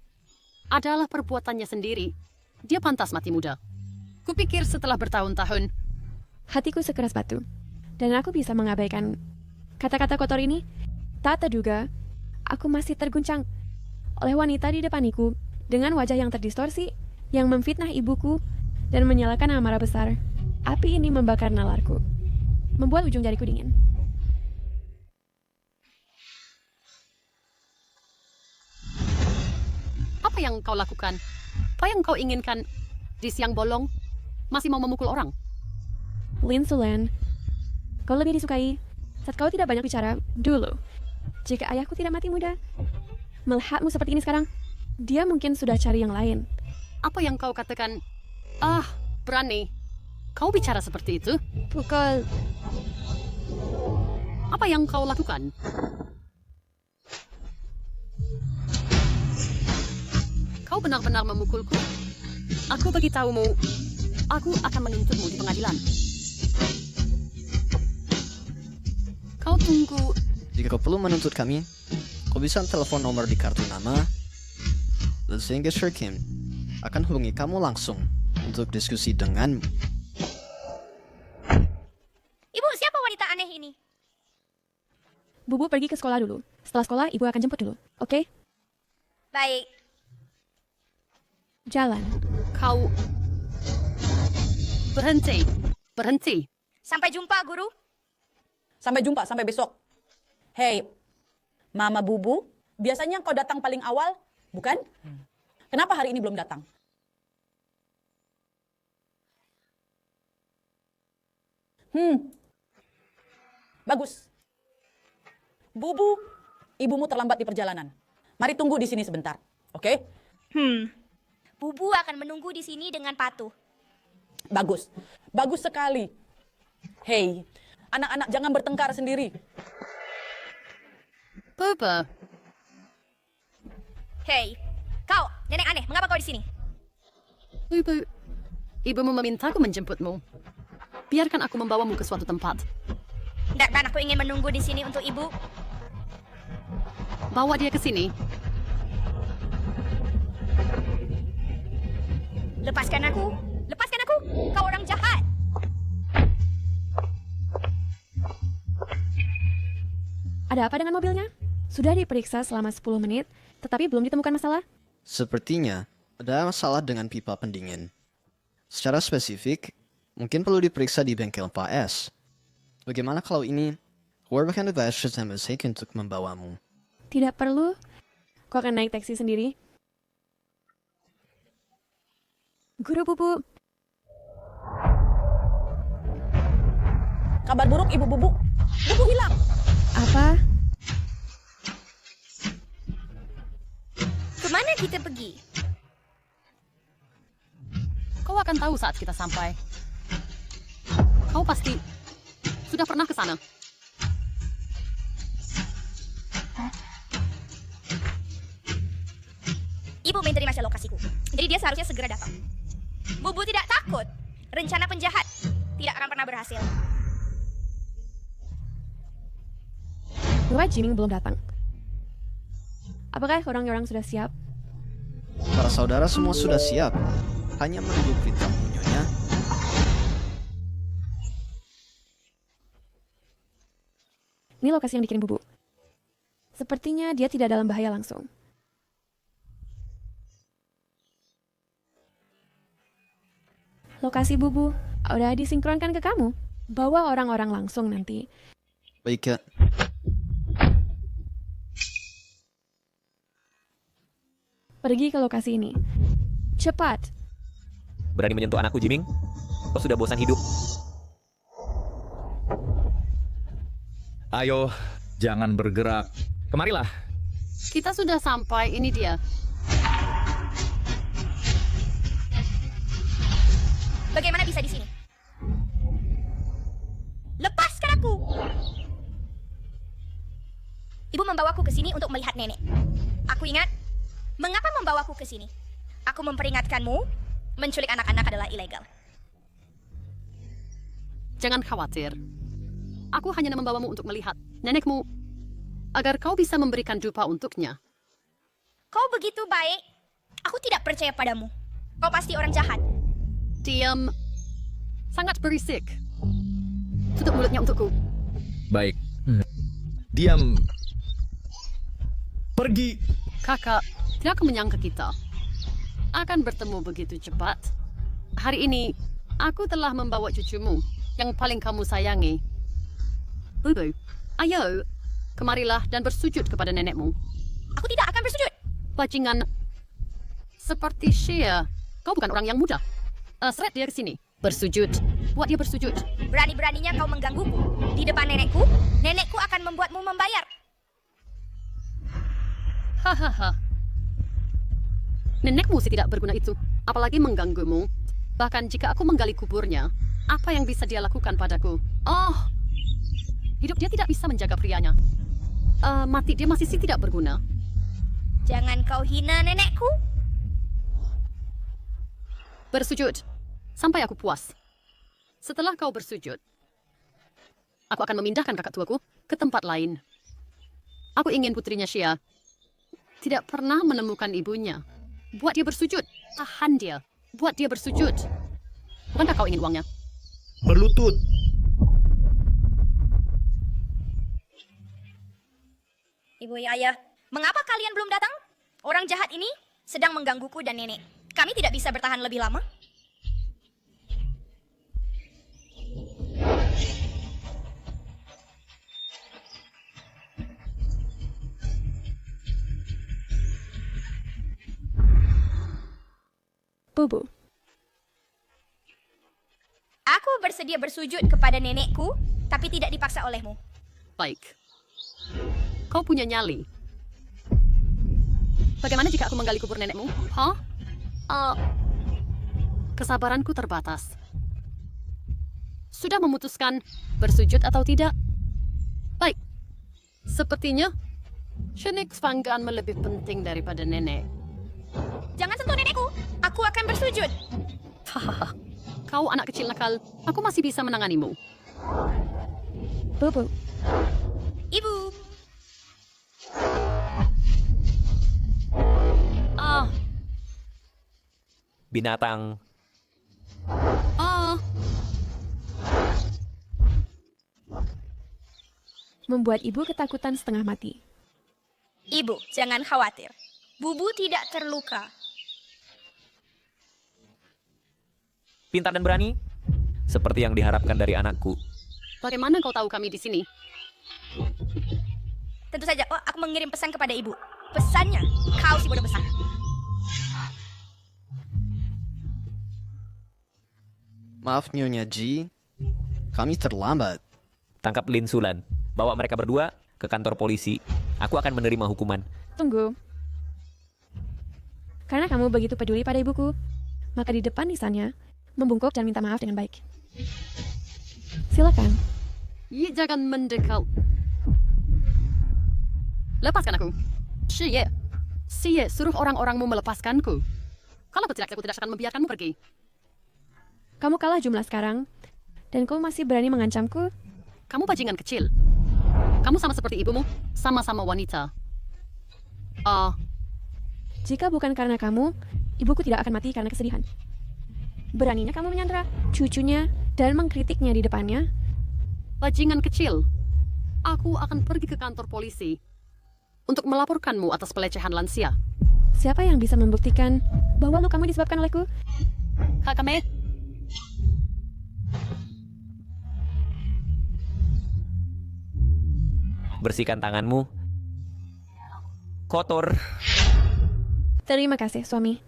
adalah perbuatannya sendiri. Dia pantas mati muda. Kupikir setelah bertahun-tahun, Hatiku sekeras batu, dan aku bisa mengabaikan kata-kata kotor ini. Tak terduga, aku masih terguncang oleh wanita di depaniku dengan wajah yang terdistorsi, yang memfitnah ibuku dan menyalakan amarah besar. Api ini membakar nalarku, membuat ujung jariku dingin. apa yang kau lakukan? Apa yang kau inginkan di siang bolong? Masih mau memukul orang? Lin Sulan, kau lebih disukai saat kau tidak banyak bicara dulu. Jika ayahku tidak mati muda, melihatmu seperti ini sekarang, dia mungkin sudah cari yang lain. Apa yang kau katakan? Berani. Kau bicara seperti itu? Pukul. Apa yang kau lakukan? Kau benar-benar memukulku. Aku beritahumu, aku akan menuntutmu di pengadilan. Kau tunggu. Jika kau perlu menuntut kami, kau bisa telepon nomor di kartu nama. Sehingga Sir Kim akan hubungi kamu langsung untuk diskusi denganmu. Ibu, siapa wanita aneh ini? Bubu pergi ke sekolah dulu. Setelah sekolah, ibu akan jemput dulu. Oke? Baik. Jalan. Kau berhenti. Berhenti. Sampai jumpa, Guru. Sampai jumpa, sampai besok. Hei, Mama Bubu, biasanya kau datang paling awal, bukan? Kenapa hari ini belum datang? Bagus. Bubu, ibumu terlambat di perjalanan. Mari tunggu di sini sebentar, oke? Bubu akan menunggu di sini dengan patuh. Bagus, bagus sekali. Hei, anak-anak jangan bertengkar sendiri. Baba. Hei, kau, nenek aneh, mengapa kau di sini? Ibumu memintaku menjemputmu. Biarkan aku membawamu ke suatu tempat. Dan aku ingin menunggu di sini untuk ibu. Bawa dia ke sini. Lepaskan aku. Lepaskan aku. Kau orang jahat. Ada apa dengan mobilnya? Sudah diperiksa selama 10 menit, tetapi belum ditemukan masalah. Sepertinya ada masalah dengan pipa pendingin. Secara spesifik, mungkin perlu diperiksa di bengkel Pak S. Bagaimana kalau ini Warwick and Adventures and Mistake untuk membawamu? Tidak perlu. Kau akan naik taksi sendiri. Guru Bubu. Kabar buruk Ibu Bubu. Bubu hilang. Apa? Kemana kita pergi? Kau akan tahu saat kita sampai. Kau pasti sudah pernah ke sana. Ibu menerima lokasiku. Jadi dia seharusnya segera datang. Bubu tidak takut. Rencana penjahat tidak akan pernah berhasil. Mengapa Jiming belum datang? Apakah orang-orang sudah siap? Para saudara semua sudah siap. Hanya menunggu perintahmu, Nyonya. Ini lokasi yang dikirim Bubu. Sepertinya dia tidak dalam bahaya langsung. Lokasi Bubu udah disinkronkan ke kamu. Bawa orang-orang langsung nanti. Baik, Kak. Pergi ke lokasi ini. Cepat. Berani menyentuh anakku, Jiming? Kau sudah bosan hidup? Ayo, jangan bergerak. Kemarilah. Kita sudah sampai, ini dia. Bagaimana bisa di sini? Lepaskan aku! Ibu membawaku ke sini untuk melihat nenek. Aku ingat, mengapa membawaku ke sini? Aku memperingatkanmu, menculik anak-anak adalah ilegal. Jangan khawatir. Aku hanya membawamu untuk melihat nenekmu agar kau bisa memberikan dupa untuknya. Kau begitu baik, aku tidak percaya padamu. Kau pasti orang jahat. Diam. Sangat berisik. Tutup mulutnya untukku. Baik. Diam. Pergi. Kakak, tidak akan menyangka kita akan bertemu begitu cepat. Hari ini, aku telah membawa cucumu yang paling kamu sayangi. Bubu, ayo, kemarilah dan bersujud kepada nenekmu. Aku tidak akan bersujud. Bajingan, seperti Shea, kau bukan orang yang mudah. Seret dia ke sini. Bersujud. Buat dia bersujud. Berani-beraninya kau menggangguku. Di depan nenekku, nenekku akan membuatmu membayar. Hahaha. Nenekmu sih tidak berguna itu. Apalagi mengganggumu. Bahkan jika aku menggali kuburnya, apa yang bisa dia lakukan padaku? Oh, hidup dia tidak bisa menjaga prianya. Mati dia masih sih tidak berguna. Jangan kau hina nenekku. Bersujud. Sampai aku puas. Setelah kau bersujud, aku akan memindahkan kakak tuaku ke tempat lain. Aku ingin putrinya Shea tidak pernah menemukan ibunya. Buat dia bersujud. Tahan dia. Buat dia bersujud. Bukankah kau ingin uangnya? Berlutut. Ibu ya ayah, mengapa kalian belum datang? Orang jahat ini sedang menggangguku dan nenek. Kami tidak bisa bertahan lebih lama. Bubu. Aku bersedia bersujud kepada nenekku, tapi tidak dipaksa olehmu. Baik. Kau punya nyali. Bagaimana jika aku menggali kubur nenekmu? Hah? Kesabaranku terbatas. Sudah memutuskan bersujud atau tidak? Baik. Sepertinya Shenik Svanggaan lebih penting daripada nenek. Jangan sentuh nenekku. Aku akan bersujud. Hahaha. Kau anak kecil nakal. Aku masih bisa menanganimu. Bubu. Ibu. Binatang. Membuat ibu ketakutan setengah mati. Ibu, jangan khawatir. Bubu tidak terluka. Pintar dan berani. Seperti yang diharapkan dari anakku. Bagaimana kau tahu kami di sini? Tentu saja, aku mengirim pesan kepada ibu. Pesannya, kau si bodoh besar. Maaf Nyonya Ji, kami terlambat. Tangkap Lin Sulan. Bawa mereka berdua ke kantor polisi. Aku akan menerima hukuman. Tunggu. Karena kamu begitu peduli pada ibuku, maka di depan nisannya, membungkuk dan minta maaf dengan baik. Silakan. Jangan mendekat. Lepaskan aku. Siye, suruh orang-orangmu melepaskanku. Kalau tidak, aku tidak akan membiarkanmu pergi. Kamu kalah jumlah sekarang, dan kamu masih berani mengancamku? Kamu bajingan kecil. Kamu sama seperti ibumu, sama-sama wanita. Jika bukan karena kamu, ibuku tidak akan mati karena kesedihan. Beraninya kamu menyandera cucunya dan mengkritiknya di depannya? Bajingan kecil. Aku akan pergi ke kantor polisi untuk melaporkanmu atas pelecehan lansia. Siapa yang bisa membuktikan bahwa lukamu disebabkan olehku? Kakame. Bersihkan tanganmu. Kotor. Terima kasih, suami.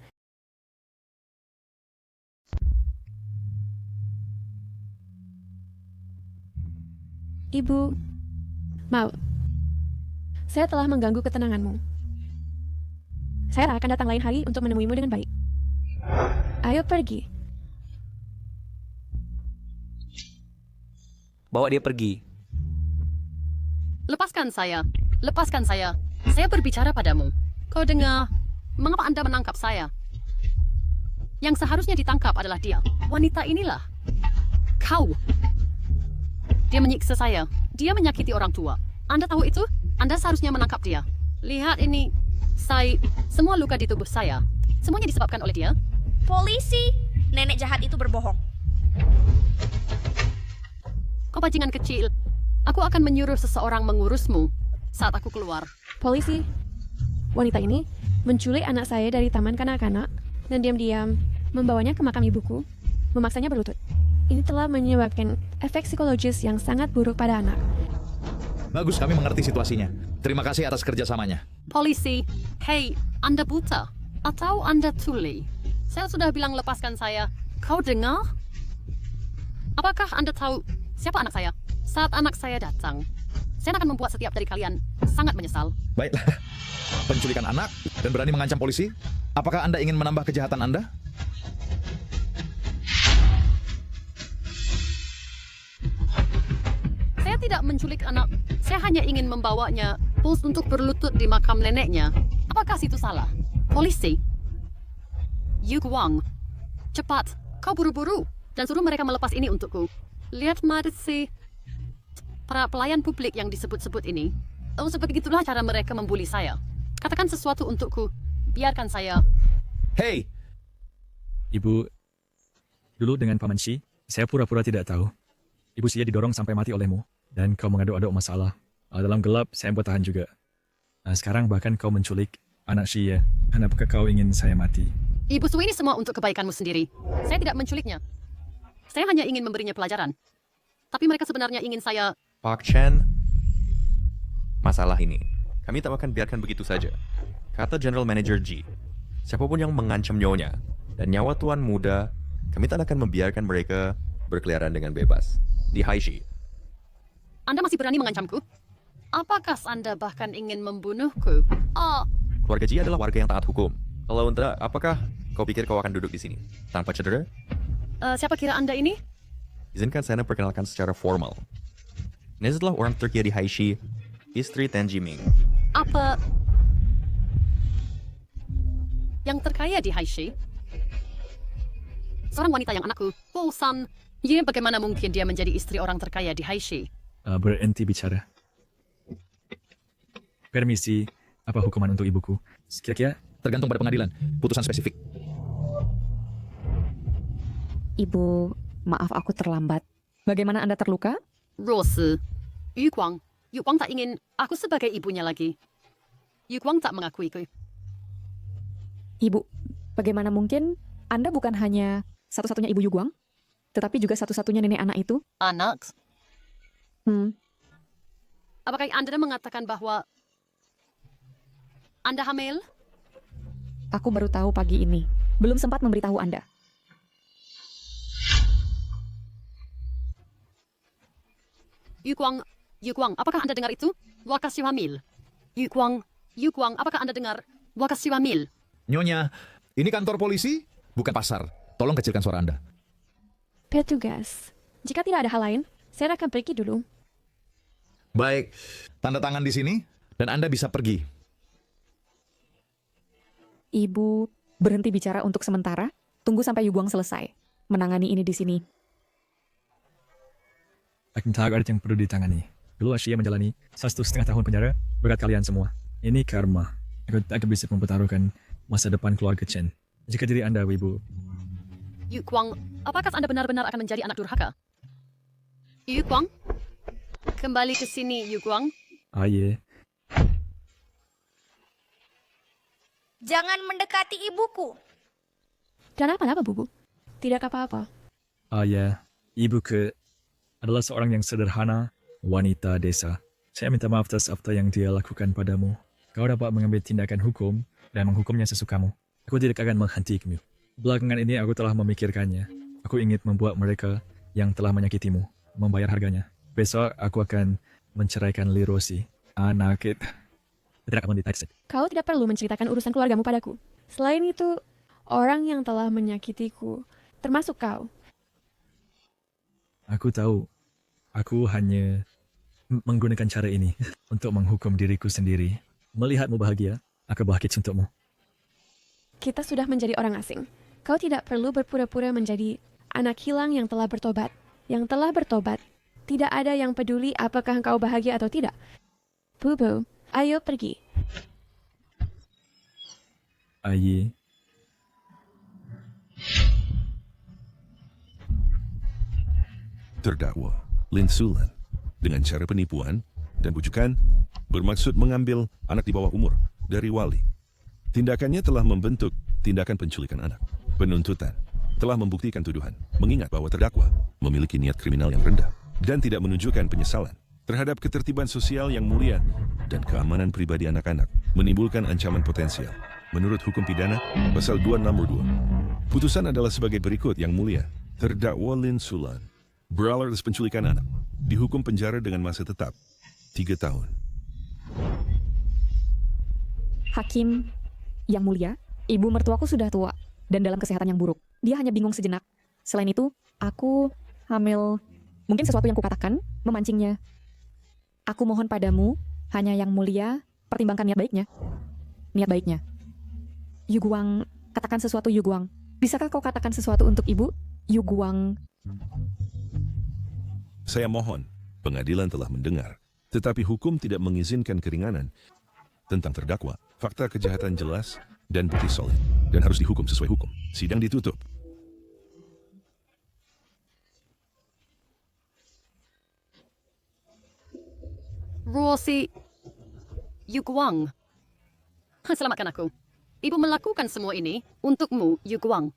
Ibu, maaf. Saya telah mengganggu ketenanganmu. Saya akan datang lain hari untuk menemuimu dengan baik. Ayo pergi. Bawa dia pergi. Lepaskan saya. Lepaskan saya. Saya berbicara padamu. Kau dengar? Mengapa Anda menangkap saya? Yang seharusnya ditangkap adalah dia. Wanita inilah. Kau. Dia menyiksa saya. Dia menyakiti orang tua. Anda tahu itu? Anda seharusnya menangkap dia. Lihat ini. Semua luka di tubuh saya. Semuanya disebabkan oleh dia. Polisi! Nenek jahat itu berbohong. Kau bajingan kecil. Aku akan menyuruh seseorang mengurusmu saat aku keluar. Polisi, wanita ini menculik anak saya dari taman kanak-kanak dan diam-diam membawanya ke makam ibuku, memaksanya berlutut. Ini telah menyebabkan efek psikologis yang sangat buruk pada anak. Bagus, kami mengerti situasinya. Terima kasih atas kerjasamanya. Polisi, hei, Anda buta? Atau Anda tuli? Saya sudah bilang lepaskan saya. Kau dengar? Apakah Anda tahu siapa anak saya? Saat anak saya datang, saya akan membuat setiap dari kalian sangat menyesal. Baiklah. Penculikan anak dan berani mengancam polisi? Apakah Anda ingin menambah kejahatan Anda? Saya tidak menculik anak. Saya hanya ingin membawanya puls untuk berlutut di makam neneknya. Apakah itu salah? Polisi? Yu Guang, cepat, kau buru-buru dan suruh mereka melepas ini untukku. Lihat Marcy. Para pelayan publik yang disebut-sebut ini, seperti itulah cara mereka membuli saya. Katakan sesuatu untukku. Biarkan saya. Hei! Ibu, dulu dengan Paman Shi, saya pura-pura tidak tahu. Ibu Xie didorong sampai mati olehmu, dan kau mengaduk-aduk masalah. Dalam gelap, saya bertahan juga. Sekarang bahkan kau menculik anak Xie. Kenapa kau ingin saya mati? Ibu Sue ini semua untuk kebaikanmu sendiri. Saya tidak menculiknya. Saya hanya ingin memberinya pelajaran. Tapi mereka sebenarnya ingin saya... Park Chen, masalah ini, kami tak akan biarkan begitu saja. Kata General Manager Ji, siapapun yang mengancam nyonya dan nyawa tuan muda, kami tak akan membiarkan mereka berkeliaran dengan bebas di Haishi. Anda masih berani mengancamku? Apakah Anda bahkan ingin membunuhku? Keluarga Ji adalah warga yang taat hukum. Kalau tidak, apakah kau pikir kau akan duduk di sini tanpa cedera? Siapa kira Anda ini? Izinkan saya perkenalkan secara formal. Ini adalah orang terkaya di Haishi, istri Tan Jiming. Apa yang terkaya di Haishi? Seorang wanita yang anakku, Paul San. Bagaimana mungkin dia menjadi istri orang terkaya di Haishi? berhenti bicara. Permisi, apa hukuman untuk ibuku? Kira-kira Tergantung pada pengadilan. Putusan spesifik. Ibu, maaf aku terlambat. Bagaimana Anda terluka? 若是 Yu Guang tak ingin aku sebagai ibunya lagi. Yu Guang tak mengakuiku. Ibu, bagaimana mungkin Anda bukan hanya satu-satunya ibu Yu Guang, tetapi juga satu-satunya nenek anak itu? Anak? Hmm, Apakah Anda mengatakan bahwa Anda hamil? aku baru tahu pagi ini. Belum sempat memberitahu Anda. Yu Guang, apakah Anda dengar itu? Wakasi hamil. Yu Guang, apakah Anda dengar? Wakasi hamil. Nyonya, ini kantor polisi, bukan pasar. Tolong kecilkan suara Anda. Petugas, jika tidak ada hal lain, saya akan pergi dulu. Baik, tanda tangan di sini, dan Anda bisa pergi. Ibu berhenti bicara untuk sementara. Tunggu sampai Yu Guang selesai menangani ini di sini. akan ada yang perlu ditangani. Dulu Asia menjalani 1,5 tahun penjara berkat kalian semua. Ini karma. Aku akan bisa mempertaruhkan masa depan keluarga Chen. Jika diri Anda, Ibu, Yu Guang, apakah Anda benar-benar akan menjadi anak durhaka? Yu Guang, kembali ke sini, Yu Guang. Ye. Jangan mendekati ibuku. Dan apa-apa, Bubu? Tidak apa-apa. Ya. Ibu adalah seorang yang sederhana, wanita desa. Saya minta maaf atas apa yang dia lakukan padamu. Kau dapat mengambil tindakan hukum dan menghukumnya sesukamu. Aku tidak akan menghentikanmu. Belakangan ini aku telah memikirkannya. Aku ingin membuat mereka yang telah menyakitimu membayar harganya. Besok aku akan menceraikan Li Rosi. Anak itu tidak akan ditaksir. Kau tidak perlu menceritakan urusan keluargamu padaku. Selain itu, orang yang telah menyakitiku, termasuk kau. Aku tahu. Aku hanya menggunakan cara ini untuk menghukum diriku sendiri. Melihatmu bahagia, aku bahagia untukmu. Kita sudah menjadi orang asing. Kau tidak perlu berpura-pura menjadi anak hilang yang telah bertobat. Yang telah bertobat. Tidak ada yang peduli apakah kau bahagia atau tidak. Bubu, ayo pergi. Aye. Terdakwa Lin Sulan dengan cara penipuan dan bujukan bermaksud mengambil anak di bawah umur dari wali. Tindakannya telah membentuk tindakan penculikan anak. Penuntutan telah membuktikan tuduhan, mengingat bahwa terdakwa memiliki niat kriminal yang rendah dan tidak menunjukkan penyesalan terhadap ketertiban sosial yang mulia dan keamanan pribadi anak-anak, menimbulkan ancaman potensial. Menurut hukum pidana, pasal 2 nomor 2. Putusan adalah sebagai berikut yang mulia. Terdakwa Lin Sulan, berawal atas penculikan anak, dihukum penjara dengan masa tetap 3 tahun. Hakim yang mulia, ibu mertuaku sudah tua dan dalam kesehatan yang buruk. Dia hanya bingung sejenak. Selain itu, aku hamil. Mungkin sesuatu yang kukatakan memancingnya. Aku mohon padamu, hanya yang mulia, pertimbangkan niat baiknya. Niat baiknya. Yu Guang, katakan sesuatu Yu Guang. Bisakah kau katakan sesuatu untuk ibu? Yu Guang. Saya mohon, pengadilan telah mendengar, tetapi hukum tidak mengizinkan keringanan tentang terdakwa. Fakta kejahatan jelas dan bukti solid, dan harus dihukum sesuai hukum. Sidang ditutup. Rosi Yu Guang. Selamatkan aku. Ibu melakukan semua ini untukmu, Yu Guang.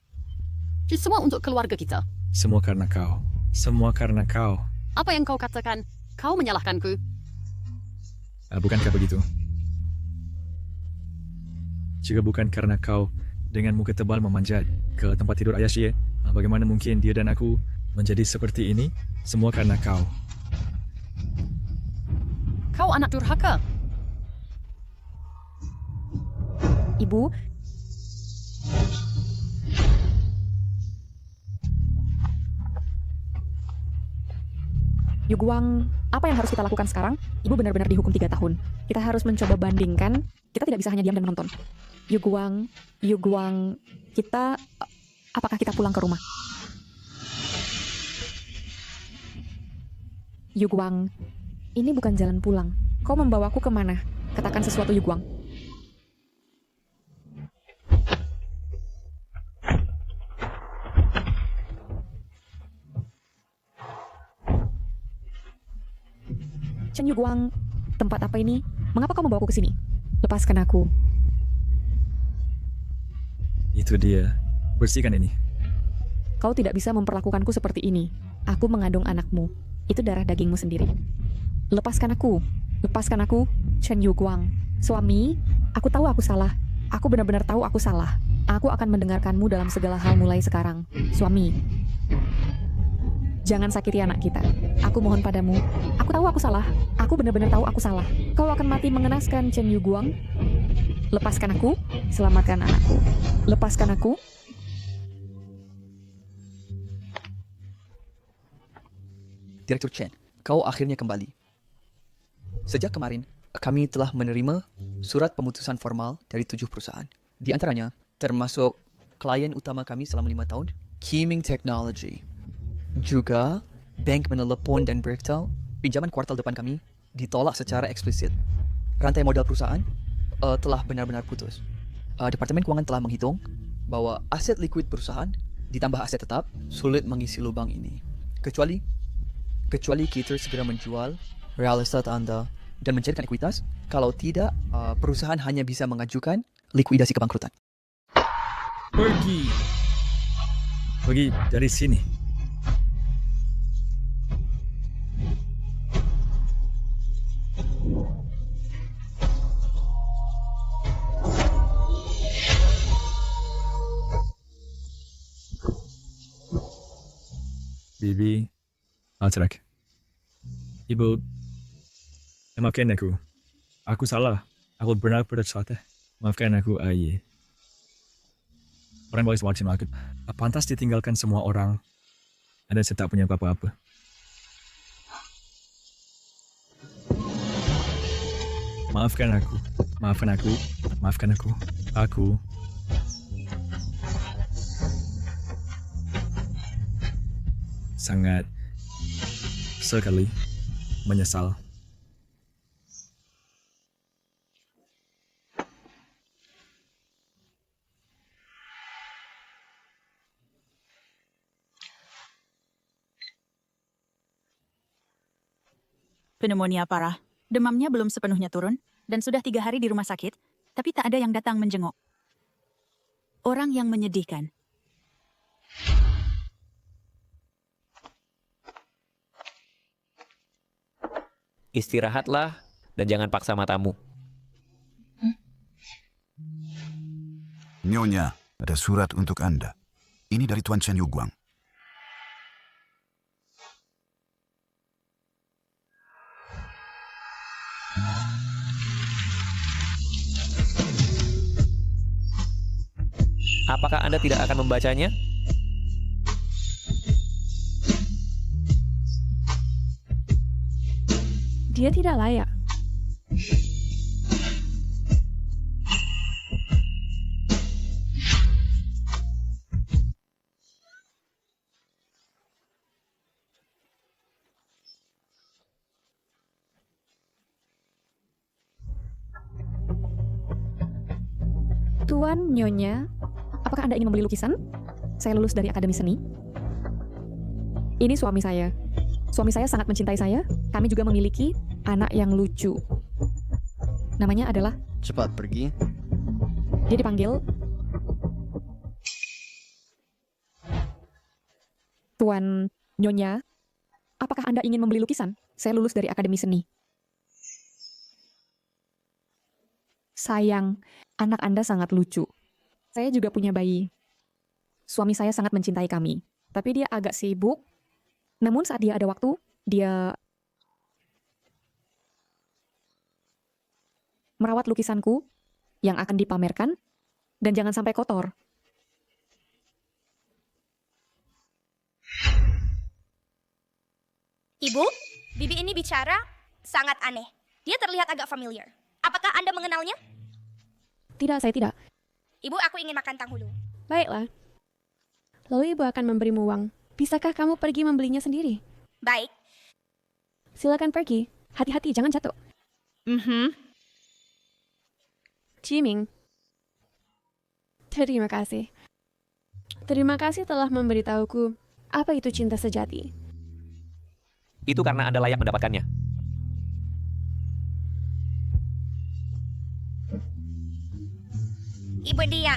Semua untuk keluarga kita. Semua karena kau. Semua karena kau. Apa yang kau katakan? Kau menyalahkanku. Bukankah begitu? Jika bukan karena kau dengan muka tebal memanjat ke tempat tidur ayah Xie, bagaimana mungkin dia dan aku menjadi seperti ini? Semua karena kau. Kau anak durhaka. Ibu, Yu Guang, apa yang harus kita lakukan sekarang? Ibu benar-benar dihukum 3 tahun. Kita harus mencoba bandingkan. Kita tidak bisa hanya diam dan menonton. Yu Guang, apakah kita pulang ke rumah? Yu Guang, Ini bukan jalan pulang. Kau membawaku kemana? Katakan sesuatu, Yu Guang. Chen Yu Guang, tempat apa ini? Mengapa kau membawaku ke sini? Lepaskan aku. Itu dia. Bersihkan ini. Kau tidak bisa memperlakukanku seperti ini. Aku mengandung anakmu. Itu darah dagingmu sendiri. Lepaskan aku. Lepaskan aku, Chen Yu Guang. Suami, aku tahu aku salah. Aku benar-benar tahu aku salah. Aku akan mendengarkanmu dalam segala hal mulai sekarang. Suami, jangan sakiti anak kita. Aku mohon padamu. Aku tahu aku salah. Aku benar-benar tahu aku salah. Kau akan mati mengenaskan Chen Yu Guang. Lepaskan aku. Selamatkan anakku. Lepaskan aku. Direktur Chen, kau akhirnya kembali. Sejak kemarin, kami telah menerima surat pemutusan formal dari 7 perusahaan. Di antaranya, termasuk klien utama kami selama 5 tahun, Kiming Technology. Juga, bank menelepon dan beritahu pinjaman kuartal depan kami ditolak secara eksplisit. Rantai modal perusahaan telah benar-benar putus. Departemen Keuangan telah menghitung bahwa aset likuid perusahaan ditambah aset tetap sulit mengisi lubang ini. Kecuali kita segera menjual real estate Anda dan mencairkan ekuitas. Kalau tidak, perusahaan hanya bisa mengajukan likuidasi kebangkrutan. Pergi. Pergi dari sini. Bibi, Altrak. Ibu, maafkan aku. Aku salah. Aku benar bersalah. Maafkan aku, Ayah. Orang boleh semacam aku. Pantas ditinggalkan semua orang. Dan saya tak punya apa-apa. Maafkan aku. Maafkan aku. Maafkan aku. Aku sangat sekali menyesal. Pneumonia parah. Demamnya belum sepenuhnya turun dan sudah 3 hari di rumah sakit, tapi tak ada yang datang menjenguk. Orang yang menyedihkan. Istirahatlah dan jangan paksa matamu. Nyonya, ada surat untuk Anda. Ini dari Tuan Chen Yu Guang. Apakah Anda tidak akan membacanya? Dia tidak layak. Tuan Nyonya, apakah Anda ingin membeli lukisan? Saya lulus dari Akademi Seni. Ini suami saya. Suami saya sangat mencintai saya. Kami juga memiliki anak yang lucu. Namanya adalah... Cepat pergi. Dia dipanggil... Tuan Nyonya, apakah Anda ingin membeli lukisan? Saya lulus dari Akademi Seni. Sayang, anak Anda sangat lucu. Saya juga punya bayi. Suami saya sangat mencintai kami. Tapi dia agak sibuk. Namun saat dia ada waktu, dia merawat lukisanku yang akan dipamerkan dan jangan sampai kotor. Ibu, Bibi ini bicara sangat aneh. Dia terlihat agak familiar. Apakah Anda mengenalnya? Tidak, saya tidak. Ibu, aku ingin makan tanghulu. Baiklah. Lalu ibu akan memberimu uang. Bisakah kamu pergi membelinya sendiri? Baik. Silakan pergi. Hati-hati, jangan jatuh. Jiming. Terima kasih. Terima kasih telah memberitahuku apa itu cinta sejati. Itu karena Anda layak mendapatkannya. Ibu dia.